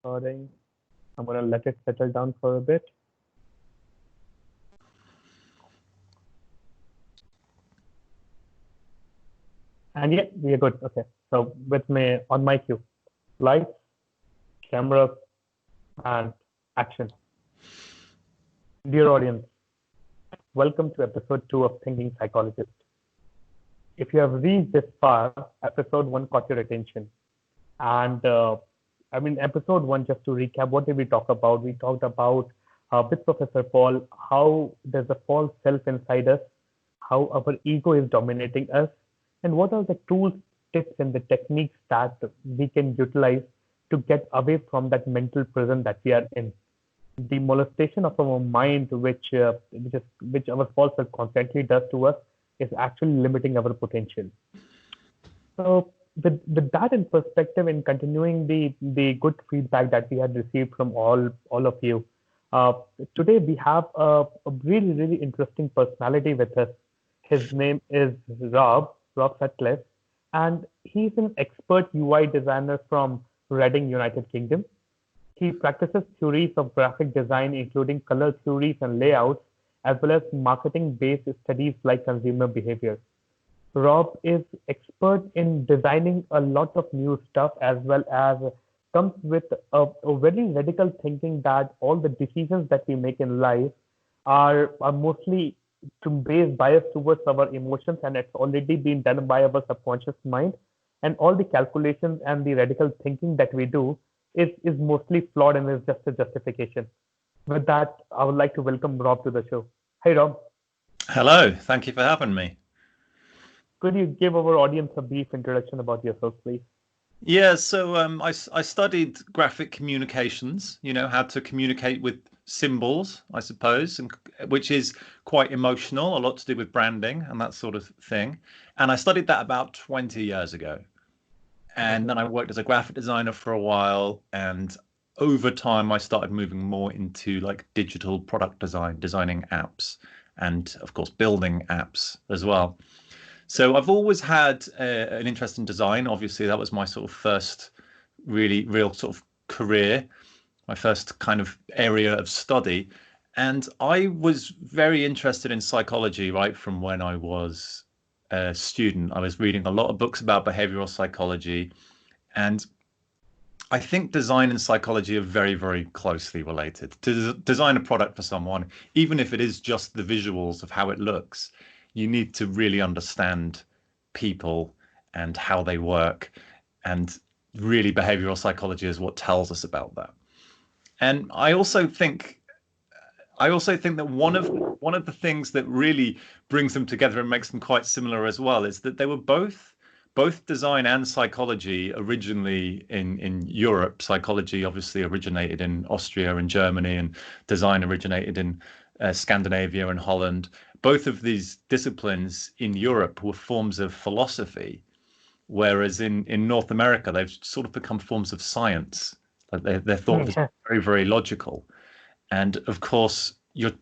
Recording. I'm gonna let it settle down for a bit. And yeah, we are good. Okay. So with me on my cue, lights, camera, and action. Dear audience, welcome to episode 2 of Thinking Psychologist. If you have reached this far, episode 1 caught your attention. And episode 1, just to recap, what did we talk about? We talked about with Professor Paul how there's a false self inside us, how our ego is dominating us, and what are the tools, tips, and the techniques that we can utilize to get away from that mental prison that we are in. The molestation of our mind, which our false self constantly does to us, is actually limiting our potential. So with that in perspective, and continuing the good feedback that we had received from all of you, uh, today we have a really interesting personality with us. His name is Rob Sutcliff, and he's an expert UI designer from Reading, United Kingdom. He practices theories of graphic design, including color theories and layouts, as well as marketing-based studies like consumer behavior. Rob is expert in designing a lot of new stuff, as well as comes with a very radical thinking that all the decisions that we make in life are mostly based biased towards our emotions, and it's already been done by our subconscious mind. And all the calculations and the radical thinking that we do is mostly flawed and is just a justification. With that, I would like to welcome Rob to the show. Hey, Rob, Hello, thank you for having me. could you give our audience a brief introduction about yourself, please? Yeah, so I studied graphic communications, how to communicate with symbols, I suppose, and which is quite emotional, a lot to do with branding and that sort of thing. And I studied that about 20 years ago. And Okay. then I worked as a graphic designer for a while, and over time I started moving more into like digital product design, designing apps, and of course building apps as well. So I've always had an interest in design. Obviously, that was my sort of first really real sort of career, my first kind of area of study. And I was very interested in psychology right from when I was a student. I was reading a lot of books about behavioral psychology. And I think design and psychology are very closely related. To design a product for someone, even if it is just the visuals of how it looks, you need to really understand people and how they work. And really, behavioral psychology is what tells us about that. And I also think that one of the things that really brings them together and makes them quite similar as well is that they were both design and psychology originally in Europe. Psychology obviously originated in Austria and Germany, and design originated in Scandinavia and Holland. Both of these disciplines in Europe were forms of philosophy, whereas in North America they've sort of become forms of science. Like they're thought of as very logical. And of course, you're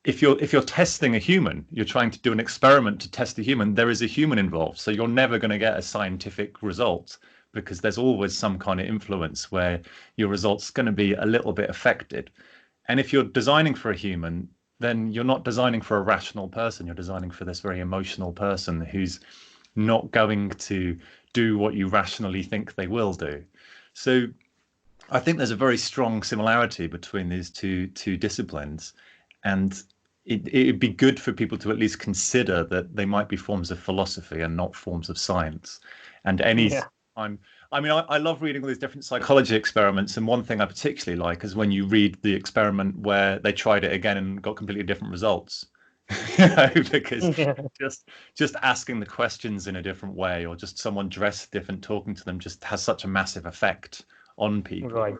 if you're testing a human, you're trying to do an experiment to test a human, there is a human involved. So you're never going to get a scientific result because there's always some kind of influence where your result's going to be a little bit affected. And if you're designing for a human, then you're not designing for a rational person. You're designing for this very emotional person who's not going to do what you rationally think they will do. So I think there's a very strong similarity between these two disciplines, and it'd be good for people to at least consider that they might be forms of philosophy and not forms of science. And any Yeah. time, I love reading all these different psychology experiments, and one thing I particularly like is when you read the experiment where they tried it again and got completely different results. Because Yeah. just asking the questions in a different way, or just someone dressed different talking to them, just has such a massive effect on people. Right.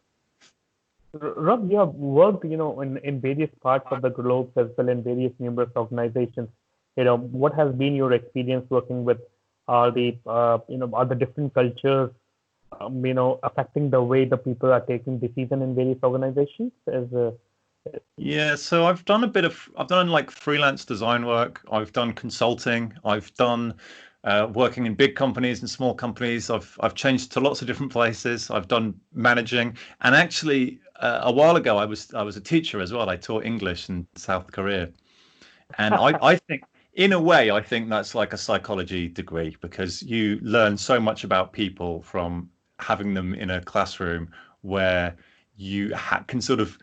Rob, you have worked, in various parts of the globe as well in various numerous organizations. What has been your experience working with are the different cultures, affecting the way the people are taking decision in various organizations? Yeah, so I've done like freelance design work. I've done consulting. I've done working in big companies and small companies. I've changed to lots of different places. I've done managing, and actually a while ago I was a teacher as well. I taught English in South Korea, and I think in a way I think that's like a psychology degree, because you learn so much about people from having them in a classroom where you can sort of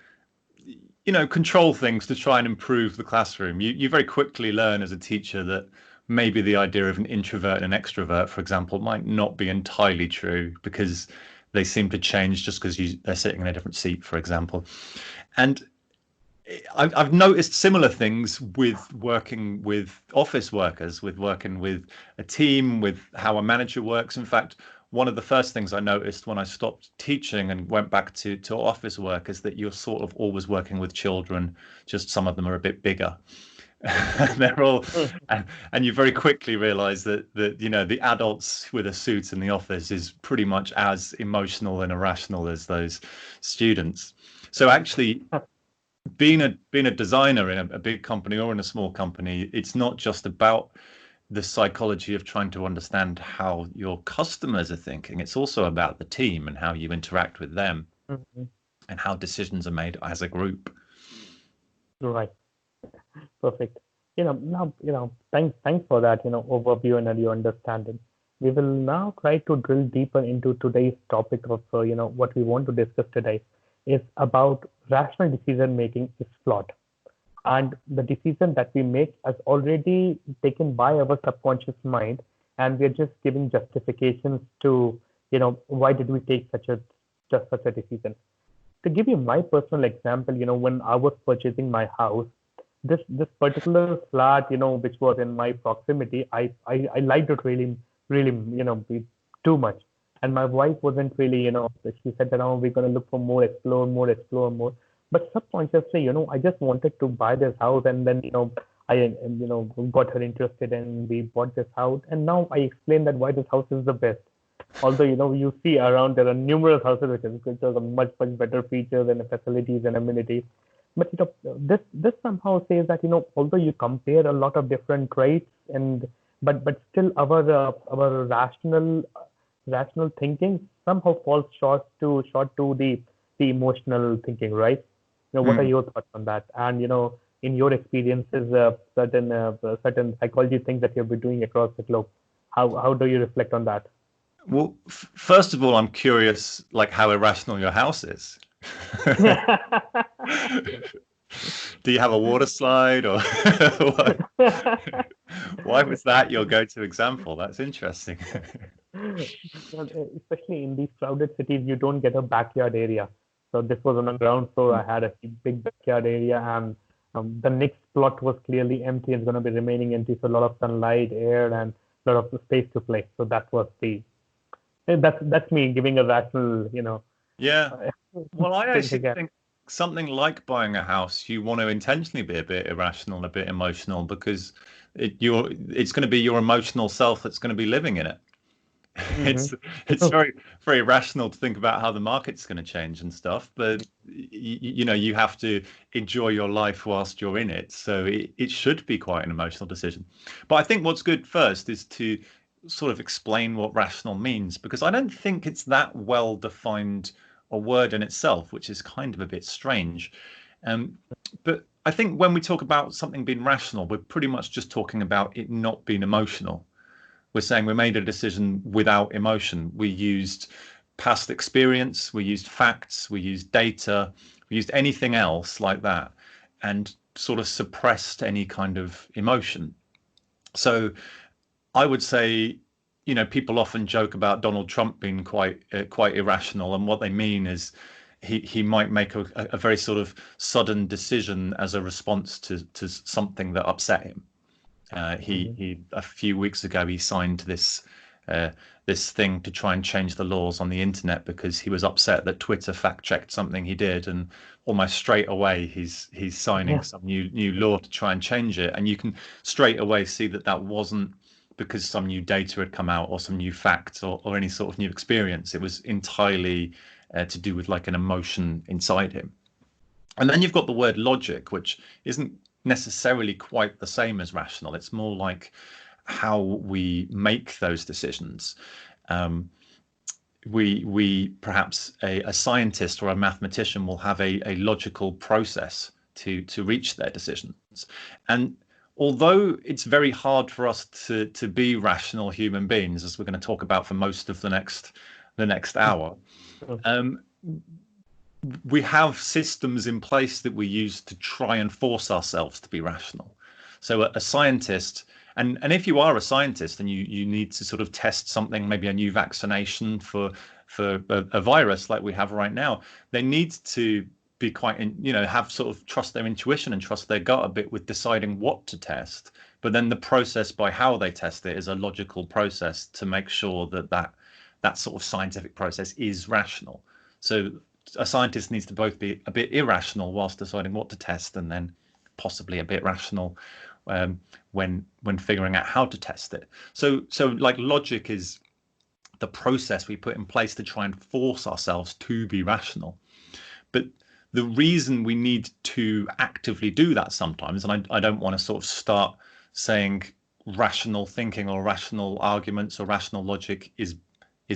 control things to try and improve the classroom. You very quickly learn as a teacher that maybe the idea of an introvert and an extrovert, for example, might not be entirely true, because they seem to change just because they're sitting in a different seat, for example. And I've noticed similar things with working with office workers, with working with a team, with how a manager works. In fact, one of the first things I noticed when I stopped teaching and went back to office work is that you're sort of always working with children, just some of them are a bit bigger. They're all, and you very quickly realize that the adults with a suit in the office is pretty much as emotional and irrational as those students. So actually, being a designer in a big company or in a small company, it's not just about the psychology of trying to understand how your customers are thinking. It's also about the team and how you interact with them, and how decisions are made as a group. Right. Perfect. Now, thanks for that, overview and your understanding. We will now try to drill deeper into today's topic of, what we want to discuss today is about rational decision making is flawed. And the decision that we make is already taken by our subconscious mind, and we're just giving justifications to, why did we take just such a decision. To give you my personal example, when I was purchasing my house, this particular flat, which was in my proximity, I liked it really, really, too much. And my wife wasn't really, she said that, oh, we're going to look for more, explore more. But subconsciously, I just wanted to buy this house, and then, I, got her interested, and we bought this house. And now I explain that why this house is the best. Although, you see around there are numerous houses which have much, much better features and facilities and amenities. But this somehow says that although you compare a lot of different traits, but still our rational thinking somehow falls short to the emotional thinking, right? What are your thoughts on that? And in your experiences, certain psychology things that you've been doing across the globe, how do you reflect on that? Well, first of all, I'm curious, like, how irrational your house is. Do you have a water slide, or why was that your go-to example? That's interesting. Well, especially in these crowded cities, you don't get a backyard area. So this was on a ground floor. I had a big backyard area, and the next plot was clearly empty. It's going to be remaining empty, so a lot of sunlight, air, and a lot of space to play. So that was that's me giving a rational, Yeah. Well, I think actually again. think something like buying a house, you want to intentionally be a bit irrational, a bit emotional, because it's going to be your emotional self that's going to be living in it. Mm-hmm. It's very, very rational to think about how the market's going to change and stuff, but you have to enjoy your life whilst you're in it. So it should be quite an emotional decision. But I think what's good first is to sort of explain what rational means, because I don't think it's that well defined a word in itself, which is kind of a bit strange. But I think when we talk about something being rational, we're pretty much just talking about it not being emotional. We're saying we made a decision without emotion. We used past experience, we used facts, we used data, we used anything else like that, and sort of suppressed any kind of emotion. So I would say, people often joke about Donald Trump being quite irrational, and what they mean is he might make a very sort of sudden decision as a response to something that upset him. He a few weeks ago he signed this thing to try and change the laws on the internet because he was upset that Twitter fact checked something he did, and almost straight away he's signing some new law to try and change it. And you can straight away see that wasn't because some new data had come out or some new facts or any sort of new experience. It was entirely to do with like an emotion inside him. And then you've got the word logic, which isn't necessarily quite the same as rational. It's more like how we make those decisions. We perhaps a scientist or a mathematician will have a logical process to reach their decisions. And although it's very hard for us to be rational human beings, as we're going to talk about for most of the next hour, we have systems in place that we use to try and force ourselves to be rational. So a scientist, and if you are a scientist and you need to sort of test something, maybe a new vaccination for a virus like we have right now, they need to be quite, have sort of trust their intuition and trust their gut a bit with deciding what to test. But then the process by how they test it is a logical process to make sure that sort of scientific process is rational. So a scientist needs to both be a bit irrational whilst deciding what to test, and then possibly a bit rational when figuring out how to test it. So like logic is the process we put in place to try and force ourselves to be rational. But the reason we need to actively do that sometimes, and I don't want to sort of start saying rational thinking or rational arguments or rational logic is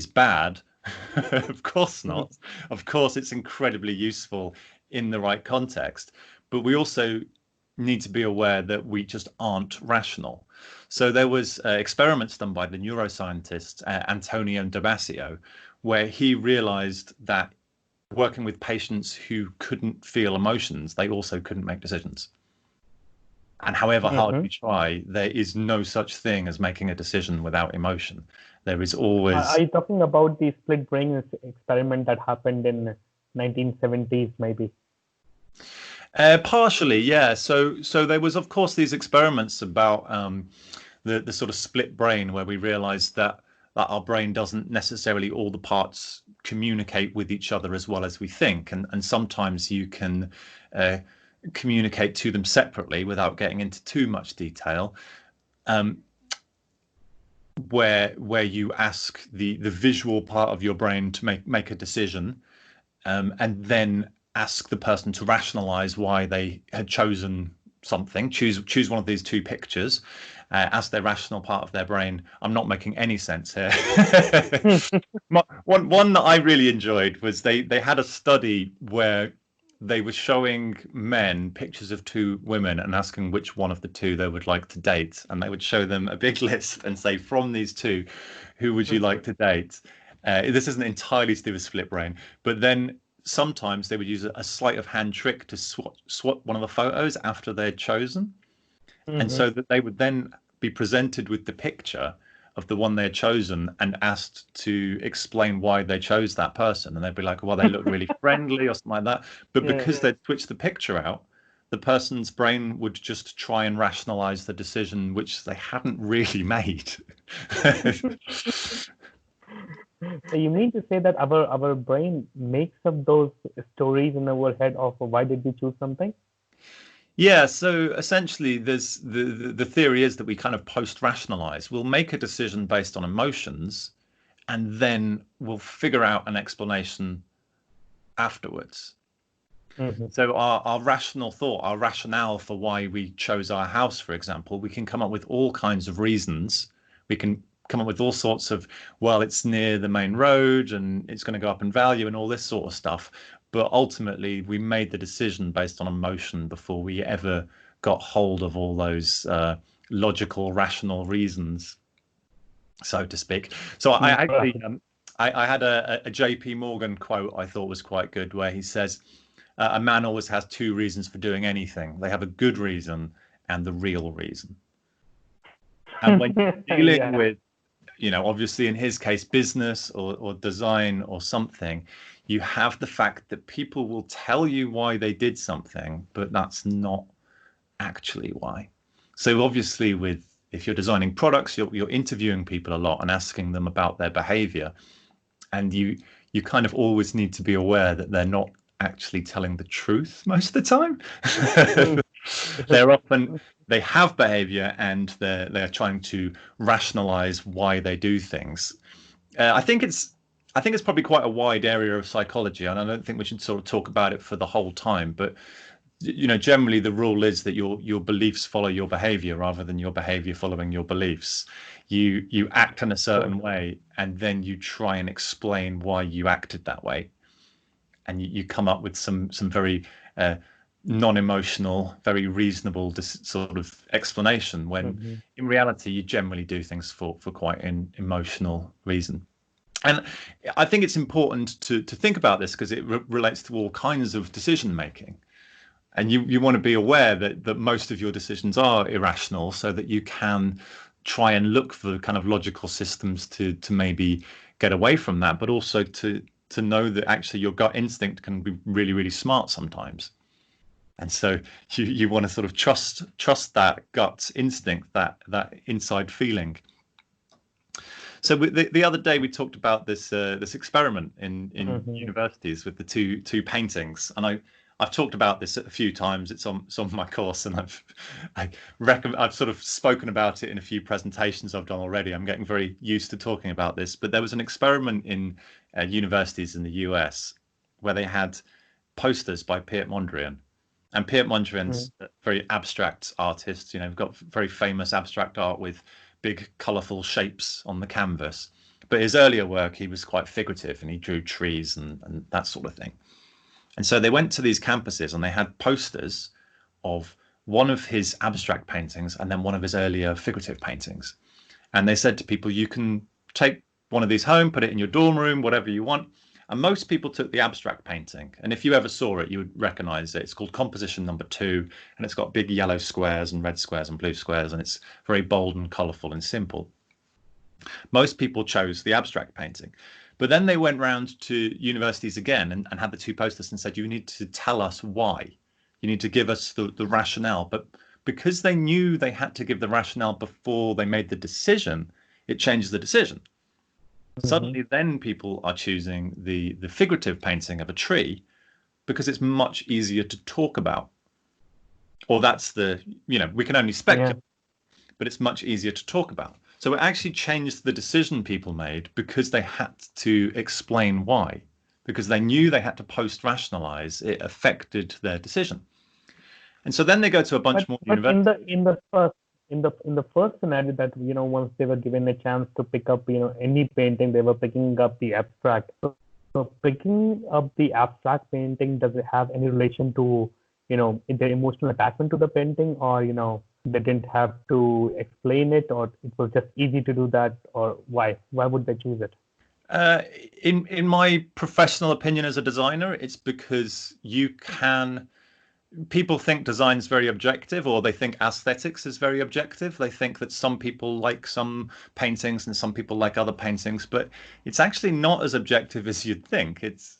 bad. Of course not. Of course, it's incredibly useful in the right context, but we also need to be aware that we just aren't rational. So there was experiments done by the neuroscientist Antonio Damasio, where he realized that working with patients who couldn't feel emotions, they also couldn't make decisions. And however hard we try, there is no such thing as making a decision without emotion. There is always... Are you talking about the split brain experiment that happened in 1970s, maybe? Partially, yeah. So there was, of course, these experiments about the sort of split brain, where we realized that our brain doesn't necessarily all the parts communicate with each other as well as we think. And sometimes you can communicate to them separately without getting into too much detail. Where you ask the visual part of your brain to make a decision, and then ask the person to rationalize why they had chosen something. Choose one of these two pictures. Ask their rational part of their brain. I'm not making any sense here. One that I really enjoyed was they had a study where they were showing men pictures of two women and asking which one of the two they would like to date. And they would show them a big list and say, from these two, who would you like to date? This isn't entirely to do with split brain, but then sometimes they would use a sleight of hand trick to swap one of the photos after they'd chosen. And so that they would then be presented with the picture of the one they had chosen and asked to explain why they chose that person. And they'd be like, well, they look really friendly or something like that. But because they'd switched the picture out, the person's brain would just try and rationalize the decision, which they hadn't really made. So you mean to say that our brain makes up those stories in our head of why did we choose something? Yeah, so essentially there's the theory is that we kind of post-rationalize. We'll make a decision based on emotions, and then we'll figure out an explanation afterwards. So our rational thought, our rationale for why we chose our house, for example, we can come up with all kinds of reasons. We can come up with all sorts of, well, it's near the main road and it's going to go up in value and all this sort of stuff. But ultimately, we made the decision based on emotion before we ever got hold of all those logical, rational reasons, so to speak. So I actually, I had a JP Morgan quote I thought was quite good, where he says, a man always has two reasons for doing anything. They have a good reason and the real reason. And when you're dealing with, obviously in his case, business or design or something, you have the fact that people will tell you why they did something, but that's not actually why. So obviously if you're designing products, you're interviewing people a lot and asking them about their behavior. And you kind of always need to be aware that they're not actually telling the truth most of the time. They have behavior and they're trying to rationalize why they do things. I think it's probably quite a wide area of psychology, and I don't think we should sort of talk about it for the whole time. But generally the rule is that your beliefs follow your behavior rather than your behavior following your beliefs. You act in a certain way, and then you try and explain why you acted that way, and you come up with some very non-emotional, very reasonable sort of explanation, when in reality you generally do things for quite an emotional reason. And I think it's important to think about this because it relates to all kinds of decision making. And you want to be aware that most of your decisions are irrational, so that you can try and look for kind of logical systems to maybe get away from that, but also to know that actually your gut instinct can be really, really smart sometimes. And so you want to sort of trust that gut instinct, that inside feeling. So the other day we talked about this experiment in universities with the two paintings, and I've talked about this a few times. It's on my course, and I've sort of spoken about it in a few presentations I've done already. I'm getting very used to talking about this. But there was an experiment in universities in the US where they had posters by Piet Mondrian, and Piet Mondrian's a very abstract artist. We've got very famous abstract art with big colourful shapes on the canvas. But his earlier work, he was quite figurative, and he drew trees and that sort of thing. And so they went to these campuses and they had posters of one of his abstract paintings and then one of his earlier figurative paintings. And they said to people, you can take one of these home, put it in your dorm room, whatever you want. And most people took the abstract painting. And if you ever saw it, you would recognize it. It's called Composition Number 2. And it's got big yellow squares and red squares and blue squares. And it's very bold and colorful and simple. Most people chose the abstract painting. But then they went round to universities again and had the two posters and said, you need to tell us why. You need to give us the rationale. But because they knew they had to give the rationale before they made the decision, it changes the decision. Suddenly then people are choosing the figurative painting of a tree because it's much easier to talk about. Or that's we can only speculate, but it's much easier to talk about. So it actually changed the decision people made because they had to explain why, because they knew they had to post-rationalize. It affected their decision. And so then they go to a bunch more universities. In the first scenario that once they were given a chance to pick up any painting, they were picking up the abstract. So picking up the abstract painting, does it have any relation to their emotional attachment to the painting, or they didn't have to explain it, or it was just easy to do that, or why would they choose it? In my professional opinion as a designer, it's because people think design's very objective, or they think aesthetics is very objective. They think that some people like some paintings and some people like other paintings, but it's actually not as objective as you'd think. It's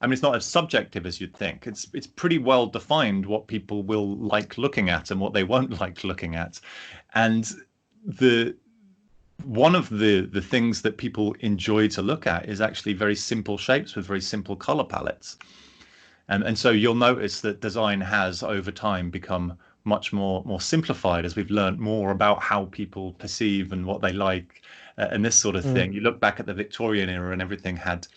I mean, it's not as subjective as you'd think. It's pretty well defined what people will like looking at and what they won't like looking at. And one of the things that people enjoy to look at is actually very simple shapes with very simple color palettes. And so you'll notice that design has over time become much more simplified as we've learned more about how people perceive and what they like and this sort of thing. You look back at the Victorian era and everything had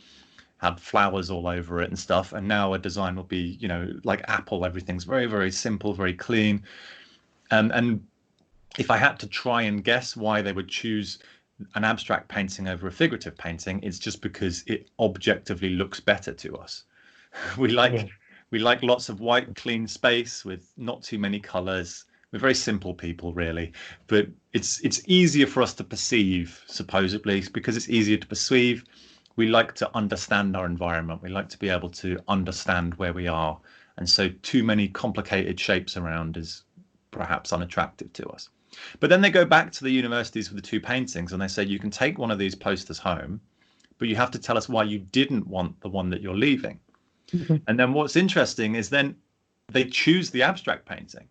flowers all over it and stuff, and now a design will be like Apple. Everything's very, very simple, very clean. And if I had to try and guess why they would choose an abstract painting over a figurative painting, it's just because it objectively looks better to us. We like lots of white, clean space with not too many colors. We're very simple people, really, but it's easier for us to perceive, supposedly, because it's easier to perceive. We like to understand our environment. We like to be able to understand where we are. And so too many complicated shapes around is perhaps unattractive to us. But then they go back to the universities with the two paintings and they say, you can take one of these posters home, but you have to tell us why you didn't want the one that you're leaving. And then what's interesting is then they choose the abstract painting.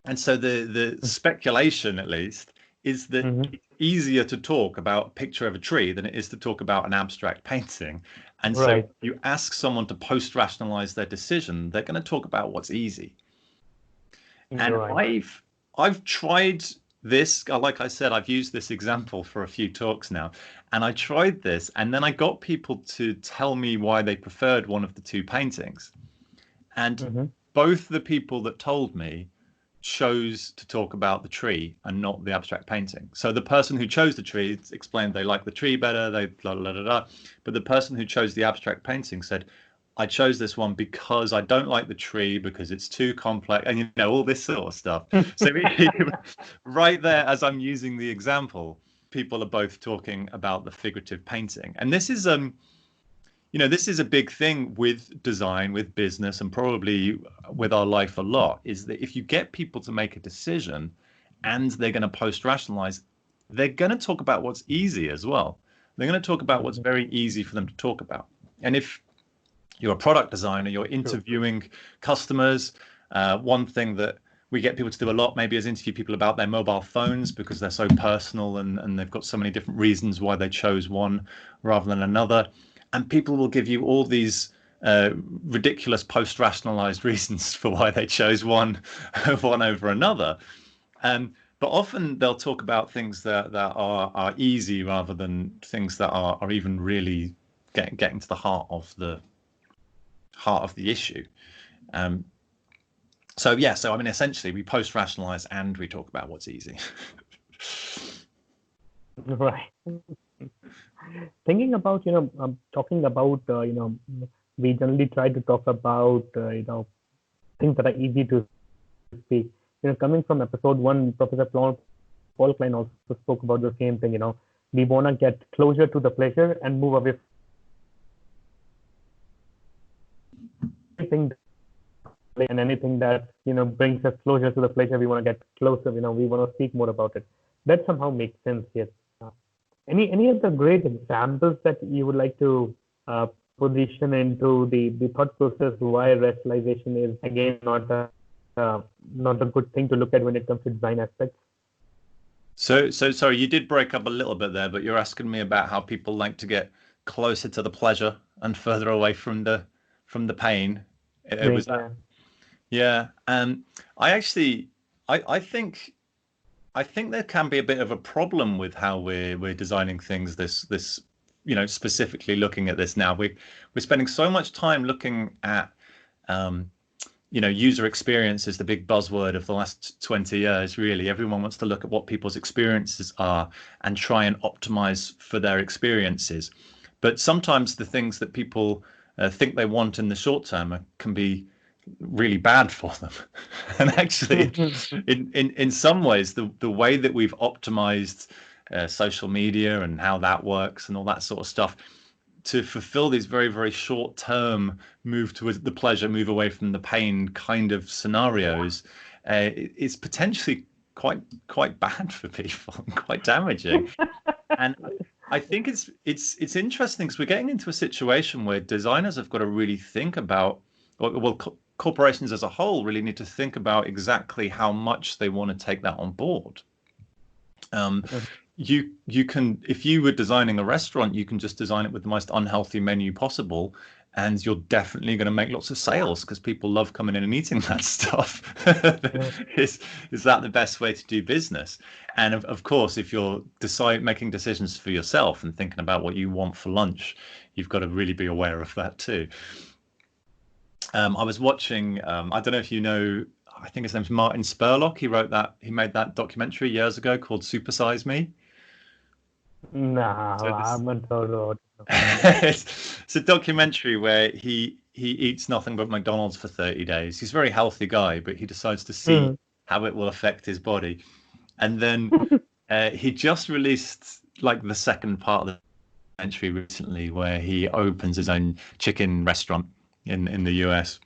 And so the speculation, at least, is that it's easier to talk about a picture of a tree than it is to talk about an abstract painting. And so you ask someone to post-rationalize their decision, they're going to talk about what's easy. And I've tried like I said, I've used this example for a few talks now, and I tried this, and then I got people to tell me why they preferred one of the two paintings. And Mm-hmm. both the people that told me chose to talk about the tree and not the abstract painting. So the person who chose the tree explained they liked the tree better, they blah, blah, blah, blah. But the person who chose the abstract painting said, I chose this one because I don't like the tree because it's too complex, and you know, all this sort of stuff. So right there, as I'm using the example, people are both talking about the figurative painting. And this is this is a big thing with design, with business, and probably with our life a lot, is that if you get people to make a decision and they're going to post-rationalize, they're going to talk about what's easy as well. They're going to talk about what's very easy for them to talk about. And if you're a product designer, you're interviewing customers, one thing that we get people to do a lot maybe is interview people about their mobile phones because they're so personal and they've got so many different reasons why they chose one rather than another. And people will give you all these ridiculous post-rationalized reasons for why they chose one over another. But often they'll talk about things that are easy rather than things that are even really getting to the heart of the issue. So I mean, essentially, we post-rationalize and we talk about what's easy. Right. Thinking about, talking about, we generally try to talk about, things that are easy to speak. Coming from episode 1, Professor Paul Klein also spoke about the same thing. We want to get closer to the pleasure and move away from anything that brings us closer to the pleasure. We want to get closer. We want to speak more about it. That somehow makes sense here. Any other great examples that you would like to position into the thought process why rationalization is again not a good thing to look at when it comes to design aspects? So sorry, you did break up a little bit there, but you're asking me about how people like to get closer to the pleasure and further away from the pain. It was that. Yeah. I think there can be a bit of a problem with how we're designing things. This specifically looking at this now, we're spending so much time looking at user experience is the big buzzword of the last 20 years. Really, everyone wants to look at what people's experiences are and try and optimize for their experiences. But sometimes the things that people think they want in the short term can be really bad for them. And actually, in some ways, the way that we've optimized social media and how that works and all that sort of stuff to fulfill these very, very short term move towards the pleasure, move away from the pain kind of scenarios, is potentially quite bad for people and quite damaging. And I think it's interesting because we're getting into a situation where designers have got to really think about, corporations as a whole really need to think about exactly how much they want to take that on board. You can, if you were designing a restaurant, you can just design it with the most unhealthy menu possible, and you're definitely going to make lots of sales because people love coming in and eating that stuff. Is that the best way to do business? And of course, if you're making decisions for yourself and thinking about what you want for lunch, you've got to really be aware of that too. I was watching, I don't know if you know, I think his name's Martin Spurlock. He made that documentary years ago called Super Size Me. No, I haven't heard of it. It's a documentary where he eats nothing but McDonald's for 30 days. He's a very healthy guy, but he decides to see how it will affect his body. And then he just released like the second part of the documentary recently where he opens his own chicken restaurant in the US.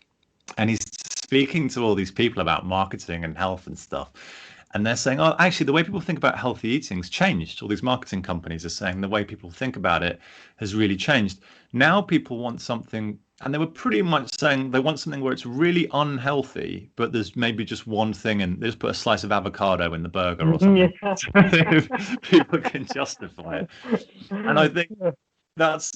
And he's speaking to all these people about marketing and health and stuff. And they're saying, oh, actually, the way people think about healthy eating's changed. All these marketing companies are saying the way people think about it has really changed. Now people want something, and they were pretty much saying they want something where it's really unhealthy, but there's maybe just one thing, and they just put a slice of avocado in the burger or something. People can justify it. And I think that's,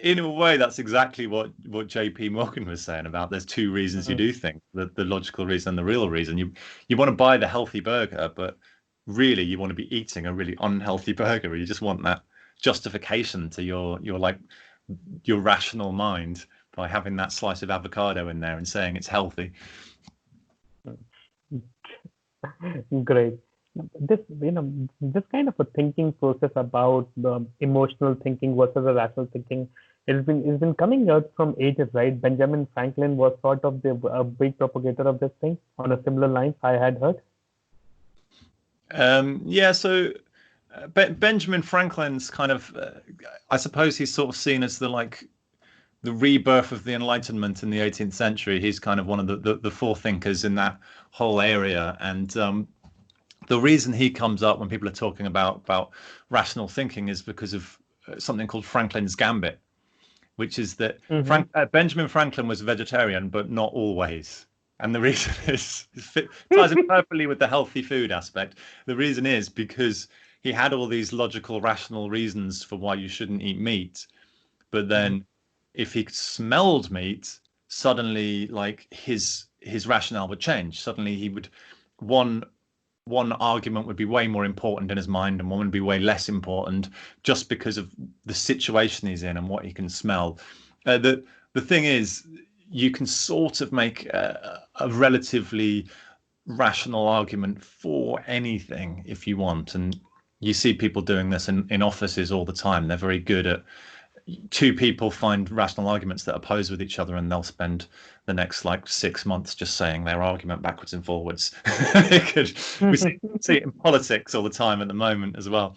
in a way, that's exactly what JP Morgan was saying about there's two reasons you do things, the logical reason and the real reason. You want to buy the healthy burger, but really you want to be eating a really unhealthy burger. You just want that justification to your rational mind by having that slice of avocado in there and saying it's healthy. Great. This, this kind of a thinking process about the emotional thinking versus the rational thinking, it's been coming out from ages, right? Benjamin Franklin was sort of the a big propagator of this thing on a similar lines I had heard. So Benjamin Franklin's kind of, I suppose he's sort of seen as the rebirth of the Enlightenment in the 18th century. He's kind of one of the forethinkers in that whole area. And the reason he comes up when people are talking about rational thinking is because of something called Franklin's Gambit, which is that Benjamin Franklin was a vegetarian, but not always. And the reason is, it ties in perfectly with the healthy food aspect. The reason is because he had all these logical, rational reasons for why you shouldn't eat meat. But then if he smelled meat, suddenly like his rationale would change. Suddenly he would, one argument would be way more important in his mind and one would be way less important just because of the situation he's in and what he can smell. The thing is, you can sort of make a relatively rational argument for anything if you want. And you see people doing this in offices all the time. They're very good at, two people find rational arguments that oppose with each other and they'll spend the next 6 months just saying their argument backwards and forwards. We see it in politics all the time at the moment as well.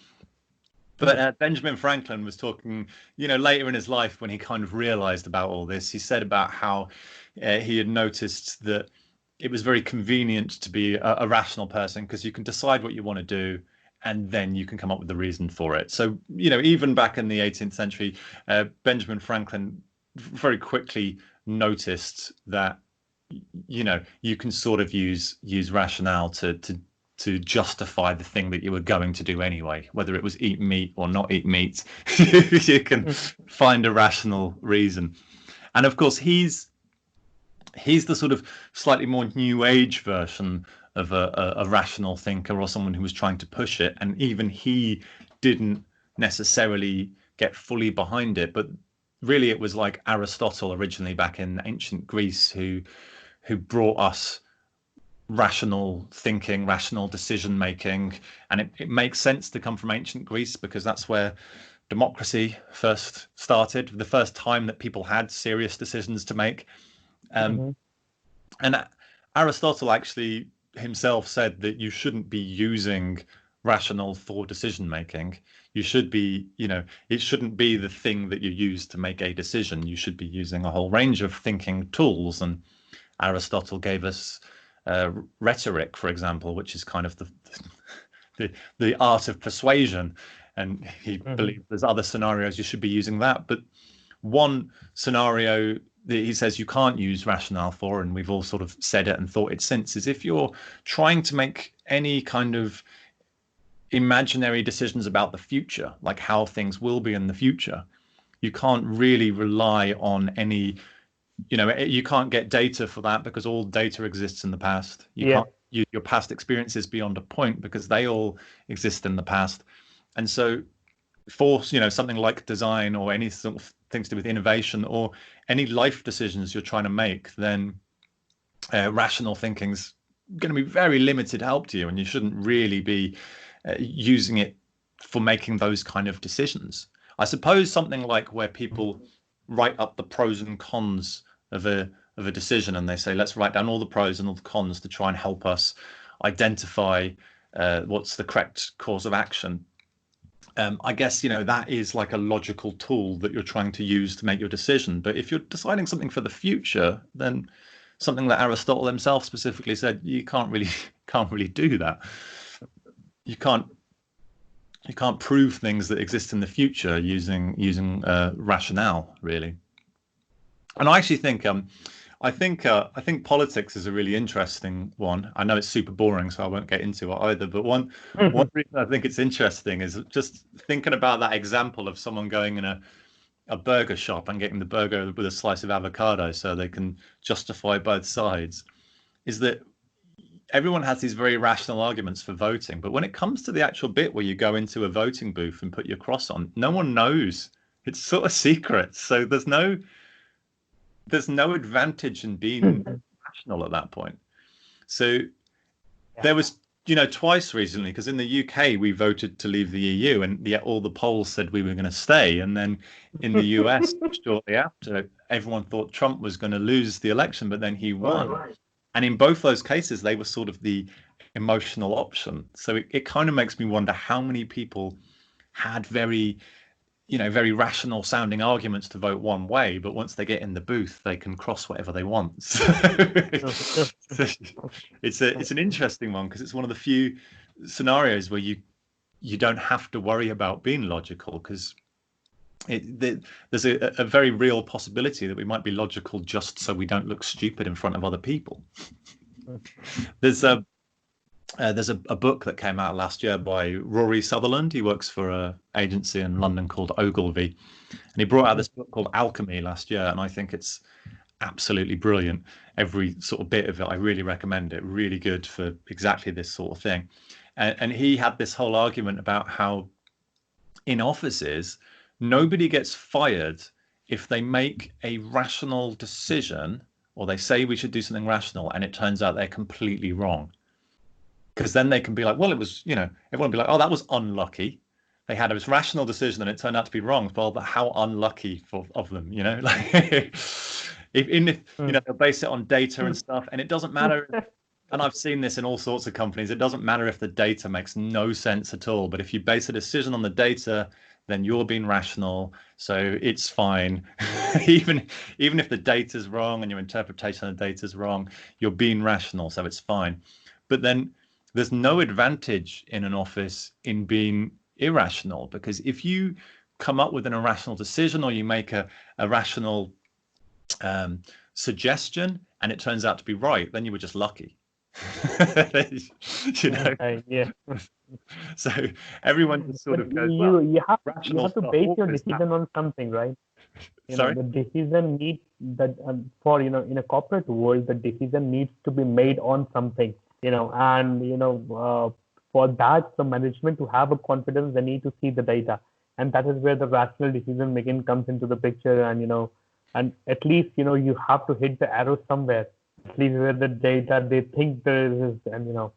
But Benjamin Franklin was talking, later in his life when he kind of realized about all this. He said about how he had noticed that it was very convenient to be a rational person because you can decide what you want to do and then you can come up with the reason for it. So, even back in the 18th century, Benjamin Franklin very quickly noticed that, you can sort of use rationale to justify the thing that you were going to do anyway, whether it was eat meat or not eat meat. You can find a rational reason. And of course, he's the sort of slightly more new age version of a rational thinker or someone who was trying to push it. And even he didn't necessarily get fully behind it. But really, it was like Aristotle originally back in ancient Greece who brought us rational thinking, rational decision making. And it makes sense to come from ancient Greece because that's where democracy first started, the first time that people had serious decisions to make. And Aristotle actually himself said that you shouldn't be using rational for decision making. You should be, it shouldn't be the thing that you use to make a decision. You should be using a whole range of thinking tools. And Aristotle gave us rhetoric, for example, which is kind of the art of persuasion. And he believed there's other scenarios you should be using that. But one scenario that he says you can't use rationale for, and we've all sort of said it and thought it since, is if you're trying to make any kind of imaginary decisions about the future, like how things will be in the future, you can't really rely on any, you can't get data for that because all data exists in the past. You can't use your past experiences beyond a point because they all exist in the past. And so for, something like design or any sort of things to do with innovation or any life decisions you're trying to make, then rational thinking's going to be very limited help to you, and you shouldn't really be using it for making those kind of decisions. I suppose something like where people write up the pros and cons of a decision, and they say, let's write down all the pros and all the cons to try and help us identify what's the correct course of action. I guess, that is like a logical tool that you're trying to use to make your decision. But if you're deciding something for the future, then something that Aristotle himself specifically said, you can't really do that. You can't prove things that exist in the future using rationale, really. And I actually think I think politics is a really interesting one. I know it's super boring, so I won't get into it either. But one reason I think it's interesting is just thinking about that example of someone going in a burger shop and getting the burger with a slice of avocado so they can justify both sides. Is that everyone has these very rational arguments for voting, but when it comes to the actual bit where you go into a voting booth and put your cross on, no one knows. It's sort of secret. So there's no advantage in being rational at that point. So there was, twice recently, because in the UK we voted to leave the EU, and yet all the polls said we were going to stay. And then in the US, shortly after, everyone thought Trump was going to lose the election, but then he won. Right. And in both those cases, they were sort of the emotional option. So it kind of makes me wonder how many people had very rational sounding arguments to vote one way, but once they get in the booth, they can cross whatever they want. So it's an interesting one, because it's one of the few scenarios where you don't have to worry about being logical, because there's a very real possibility that we might be logical just so we don't look stupid in front of other people. There's a book that came out last year by Rory Sutherland. He works for an agency in London called Ogilvy, and he brought out this book called Alchemy last year, and I think it's absolutely brilliant. Every sort of bit of it, I really recommend it. Really good for exactly this sort of thing. And he had this whole argument about how in offices, nobody gets fired if they make a rational decision, or they say we should do something rational, and it turns out they're completely wrong. Because then they can be like, well, it was, everyone will be like, oh, that was unlucky. They had a rational decision and it turned out to be wrong. Well, but how unlucky of them, like if they'll base it on data and stuff, and it doesn't matter. And I've seen this in all sorts of companies. It doesn't matter if the data makes no sense at all, but if you base a decision on the data, then you're being rational, so it's fine. even if the data's wrong and your interpretation of the data's wrong, you're being rational, so it's fine. But then there's no advantage in an office in being irrational, because if you come up with an irrational decision, or you make a rational suggestion and it turns out to be right, then you were just lucky. Yeah. So everyone just sort of goes, you have to base your decision on something, right? Sorry? The decision needs that for in a corporate world, the decision needs to be made on something. For that, the management to have a confidence, they need to see the data, and that is where the rational decision making comes into the picture. And at least you have to hit the arrow somewhere, at least where the data they think there is. And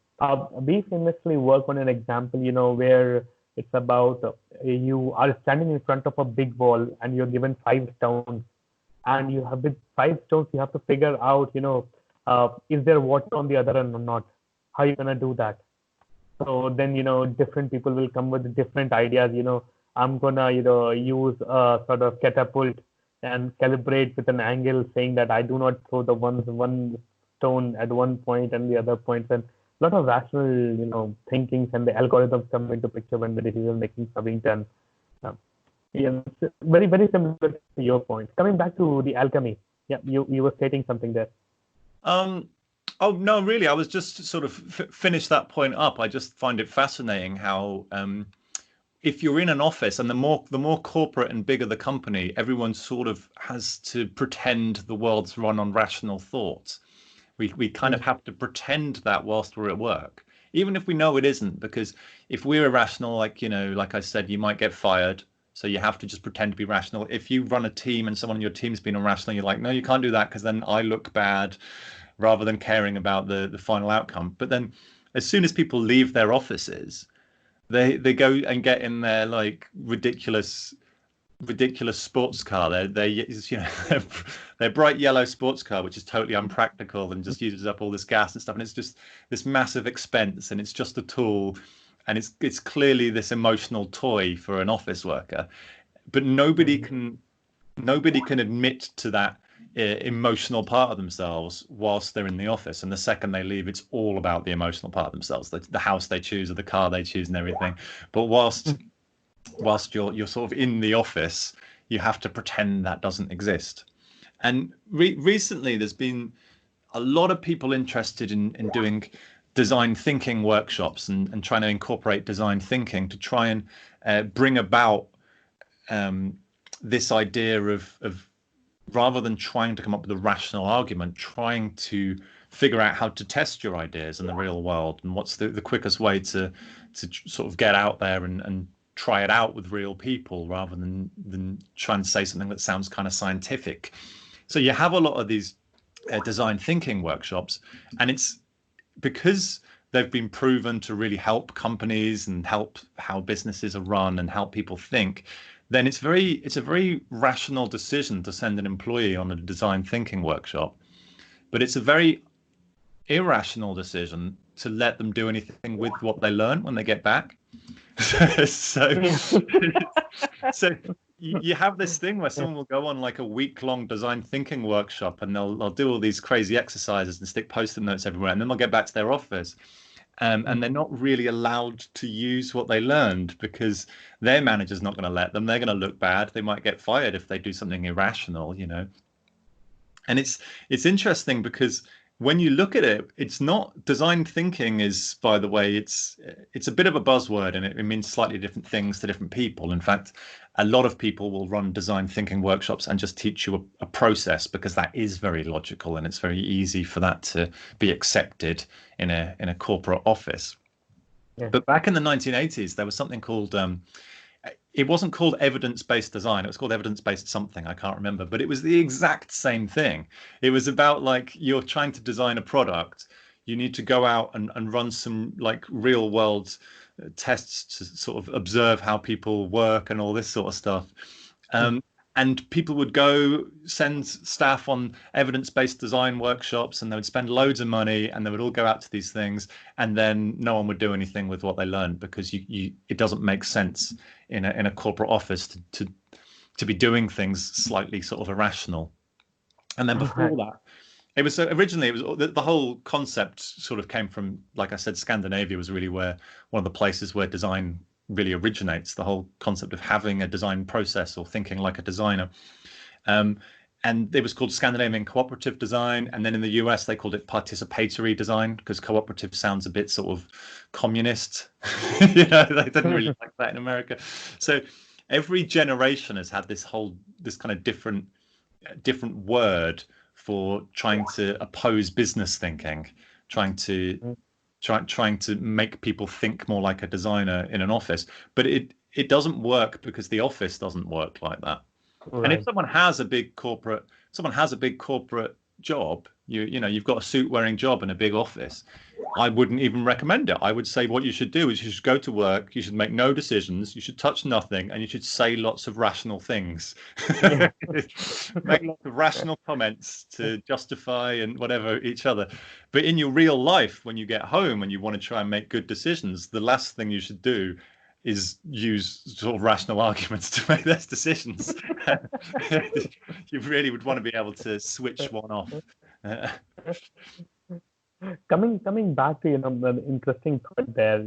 we famously work on an example, where it's about you are standing in front of a big wall and you're given 5 stones, and you have with 5 stones you have to figure out is there water on the other end or not? How are you gonna do that? So then different people will come with different ideas. I'm gonna use a sort of catapult and calibrate with an angle, saying that I do not throw the one stone at one point and the other point. And a lot of rational thinkings and the algorithms come into picture when the decision making is being done. It's very, very similar to your point. Coming back to the alchemy, you were stating something there. Oh no, really, I was just sort of finish that point up. I just find it fascinating how if you're in an office, and the more corporate and bigger the company, everyone sort of has to pretend the world's run on rational thoughts. We kind of have to pretend that whilst we're at work, even if we know it isn't, because if we're irrational, like I said, you might get fired. So you have to just pretend to be rational. If you run a team and someone on your team's been irrational, you're like, no, you can't do that, because then I look bad, rather than caring about the final outcome. But then as soon as people leave their offices, they go and get in their like ridiculous sports car. Their bright yellow sports car, which is totally unpractical and just uses up all this gas and stuff. And it's just this massive expense, and it's just a tool. And it's clearly this emotional toy for an office worker. But nobody can admit to that emotional part of themselves whilst they're in the office, and the second they leave, it's all about the emotional part of themselves, the house they choose or the car they choose and everything. But whilst you're sort of in the office, you have to pretend that doesn't exist. And recently there's been a lot of people interested in doing design thinking workshops and trying to incorporate design thinking to try and bring about this idea of rather than trying to come up with a rational argument, trying to figure out how to test your ideas in the real world, and what's the quickest way to sort of get out there and try it out with real people rather than try and say something that sounds kind of scientific. So you have a lot of these design thinking workshops, and it's because they've been proven to really help companies and help how businesses are run and help people think, then it's a very rational decision to send an employee on a design thinking workshop. But it's a very irrational decision to let them do anything with what they learn when they get back. So you have this thing where someone will go on like a week-long design thinking workshop, and they'll do all these crazy exercises and stick post-it notes everywhere, and then they'll get back to their office, and they're not really allowed to use what they learned because their manager's not going to let them. They're going to look bad. They might get fired if they do something irrational, you know. And it's interesting because when you look at it, it's not, design thinking is, by the way, it's a bit of a buzzword, and it means slightly different things to different people. In fact, a lot of people will run design thinking workshops and just teach you a process because that is very logical, and it's very easy for that to be accepted in a corporate office. Yeah. But back in the 1980s, there was something called it wasn't called evidence-based design. It was called evidence-based something. I can't remember, but it was the exact same thing. It was about, like, you're trying to design a product. You need to go out and run some like real world tests to sort of observe how people work and all this sort of stuff. And people would go send staff on evidence-based design workshops, and they would spend loads of money, and they would all go out to these things, and then no one would do anything with what they learned because it doesn't make sense in a corporate office to be doing things slightly sort of irrational. And then before that, it was originally the whole concept sort of came from, like I said, Scandinavia was really one of the places where design really originates, the whole concept of having a design process or thinking like a designer. And it was called Scandinavian cooperative design. And then in the US, they called it participatory design because cooperative sounds a bit sort of communist. You know, they didn't really like that in America. So every generation has had this kind of different word for trying to oppose business thinking, trying to make people think more like a designer in an office. But it doesn't work because the office doesn't work like that. Right. And if someone has a big corporate job, you've got a suit wearing job in a big office, I wouldn't even recommend it. I would say what you should do is you should go to work, you should make no decisions, you should touch nothing, and you should say lots of rational things. Make lots of rational comments to justify and whatever each other. But in your real life, when you get home and you want to try and make good decisions, the last thing you should do is use sort of rational arguments to make those decisions. You really would want to be able to switch one off. Coming back to an interesting point there,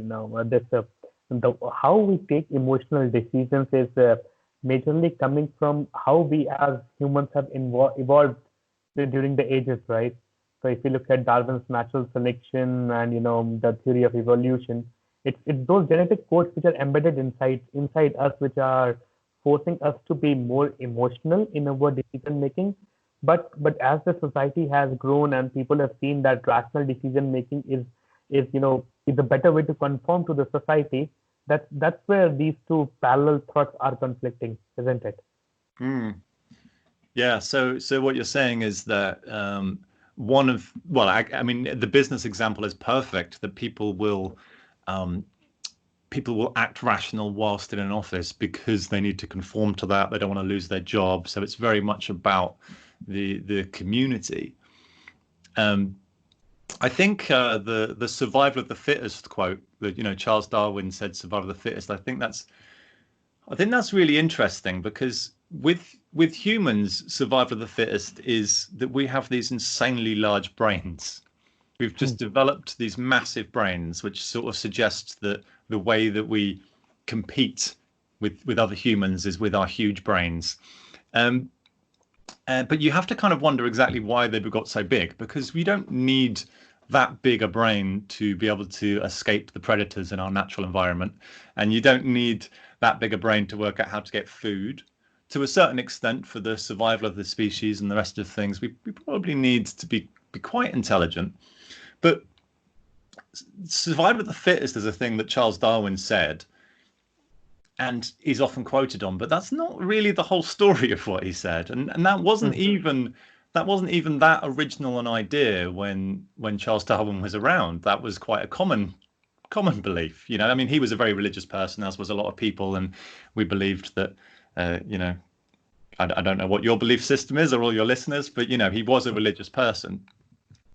how we take emotional decisions is majorly coming from how we as humans have evolved during the ages, right? So if you look at Darwin's natural selection and the theory of evolution, it's those genetic codes which are embedded inside us, which are forcing us to be more emotional in our decision making. But as the society has grown and people have seen that rational decision making is a better way to conform to the society, that's where these two parallel thoughts are conflicting, isn't it? Yeah. So what you're saying is that I mean, the business example is perfect. That people will act rational whilst in an office because they need to conform to that. They don't want to lose their job. So it's very much about the community. I think the survival of the fittest quote that Charles Darwin said, survival of the fittest. I think that's really interesting because with humans, survival of the fittest is that we have these insanely large brains. We've just developed these massive brains, which sort of suggests that the way that we compete with other humans is with our huge brains. But you have to kind of wonder exactly why they've got so big, because we don't need that big a brain to be able to escape the predators in our natural environment. And you don't need that big a brain to work out how to get food. To a certain extent, for the survival of the species and the rest of things, we probably need to be be quite intelligent. But survival of the fittest is a thing that Charles Darwin said, and he's often quoted on, but that's not really the whole story of what he said. And that wasn't even that original an idea when Charles Darwin was around. That was quite a common belief. You know, I mean, he was a very religious person, as was a lot of people, and we believed that, you know, I don't know what your belief system is or all your listeners, but, you know, he was a religious person.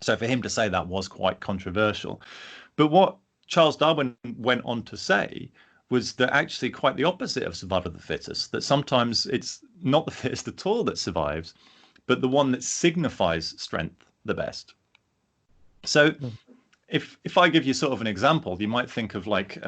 So for him to say that was quite controversial. But what Charles Darwin went on to say was that actually quite the opposite of survival of the fittest, that sometimes it's not the fittest at all that survives, but the one that signifies strength the best. So if I give you sort of an example, you might think of like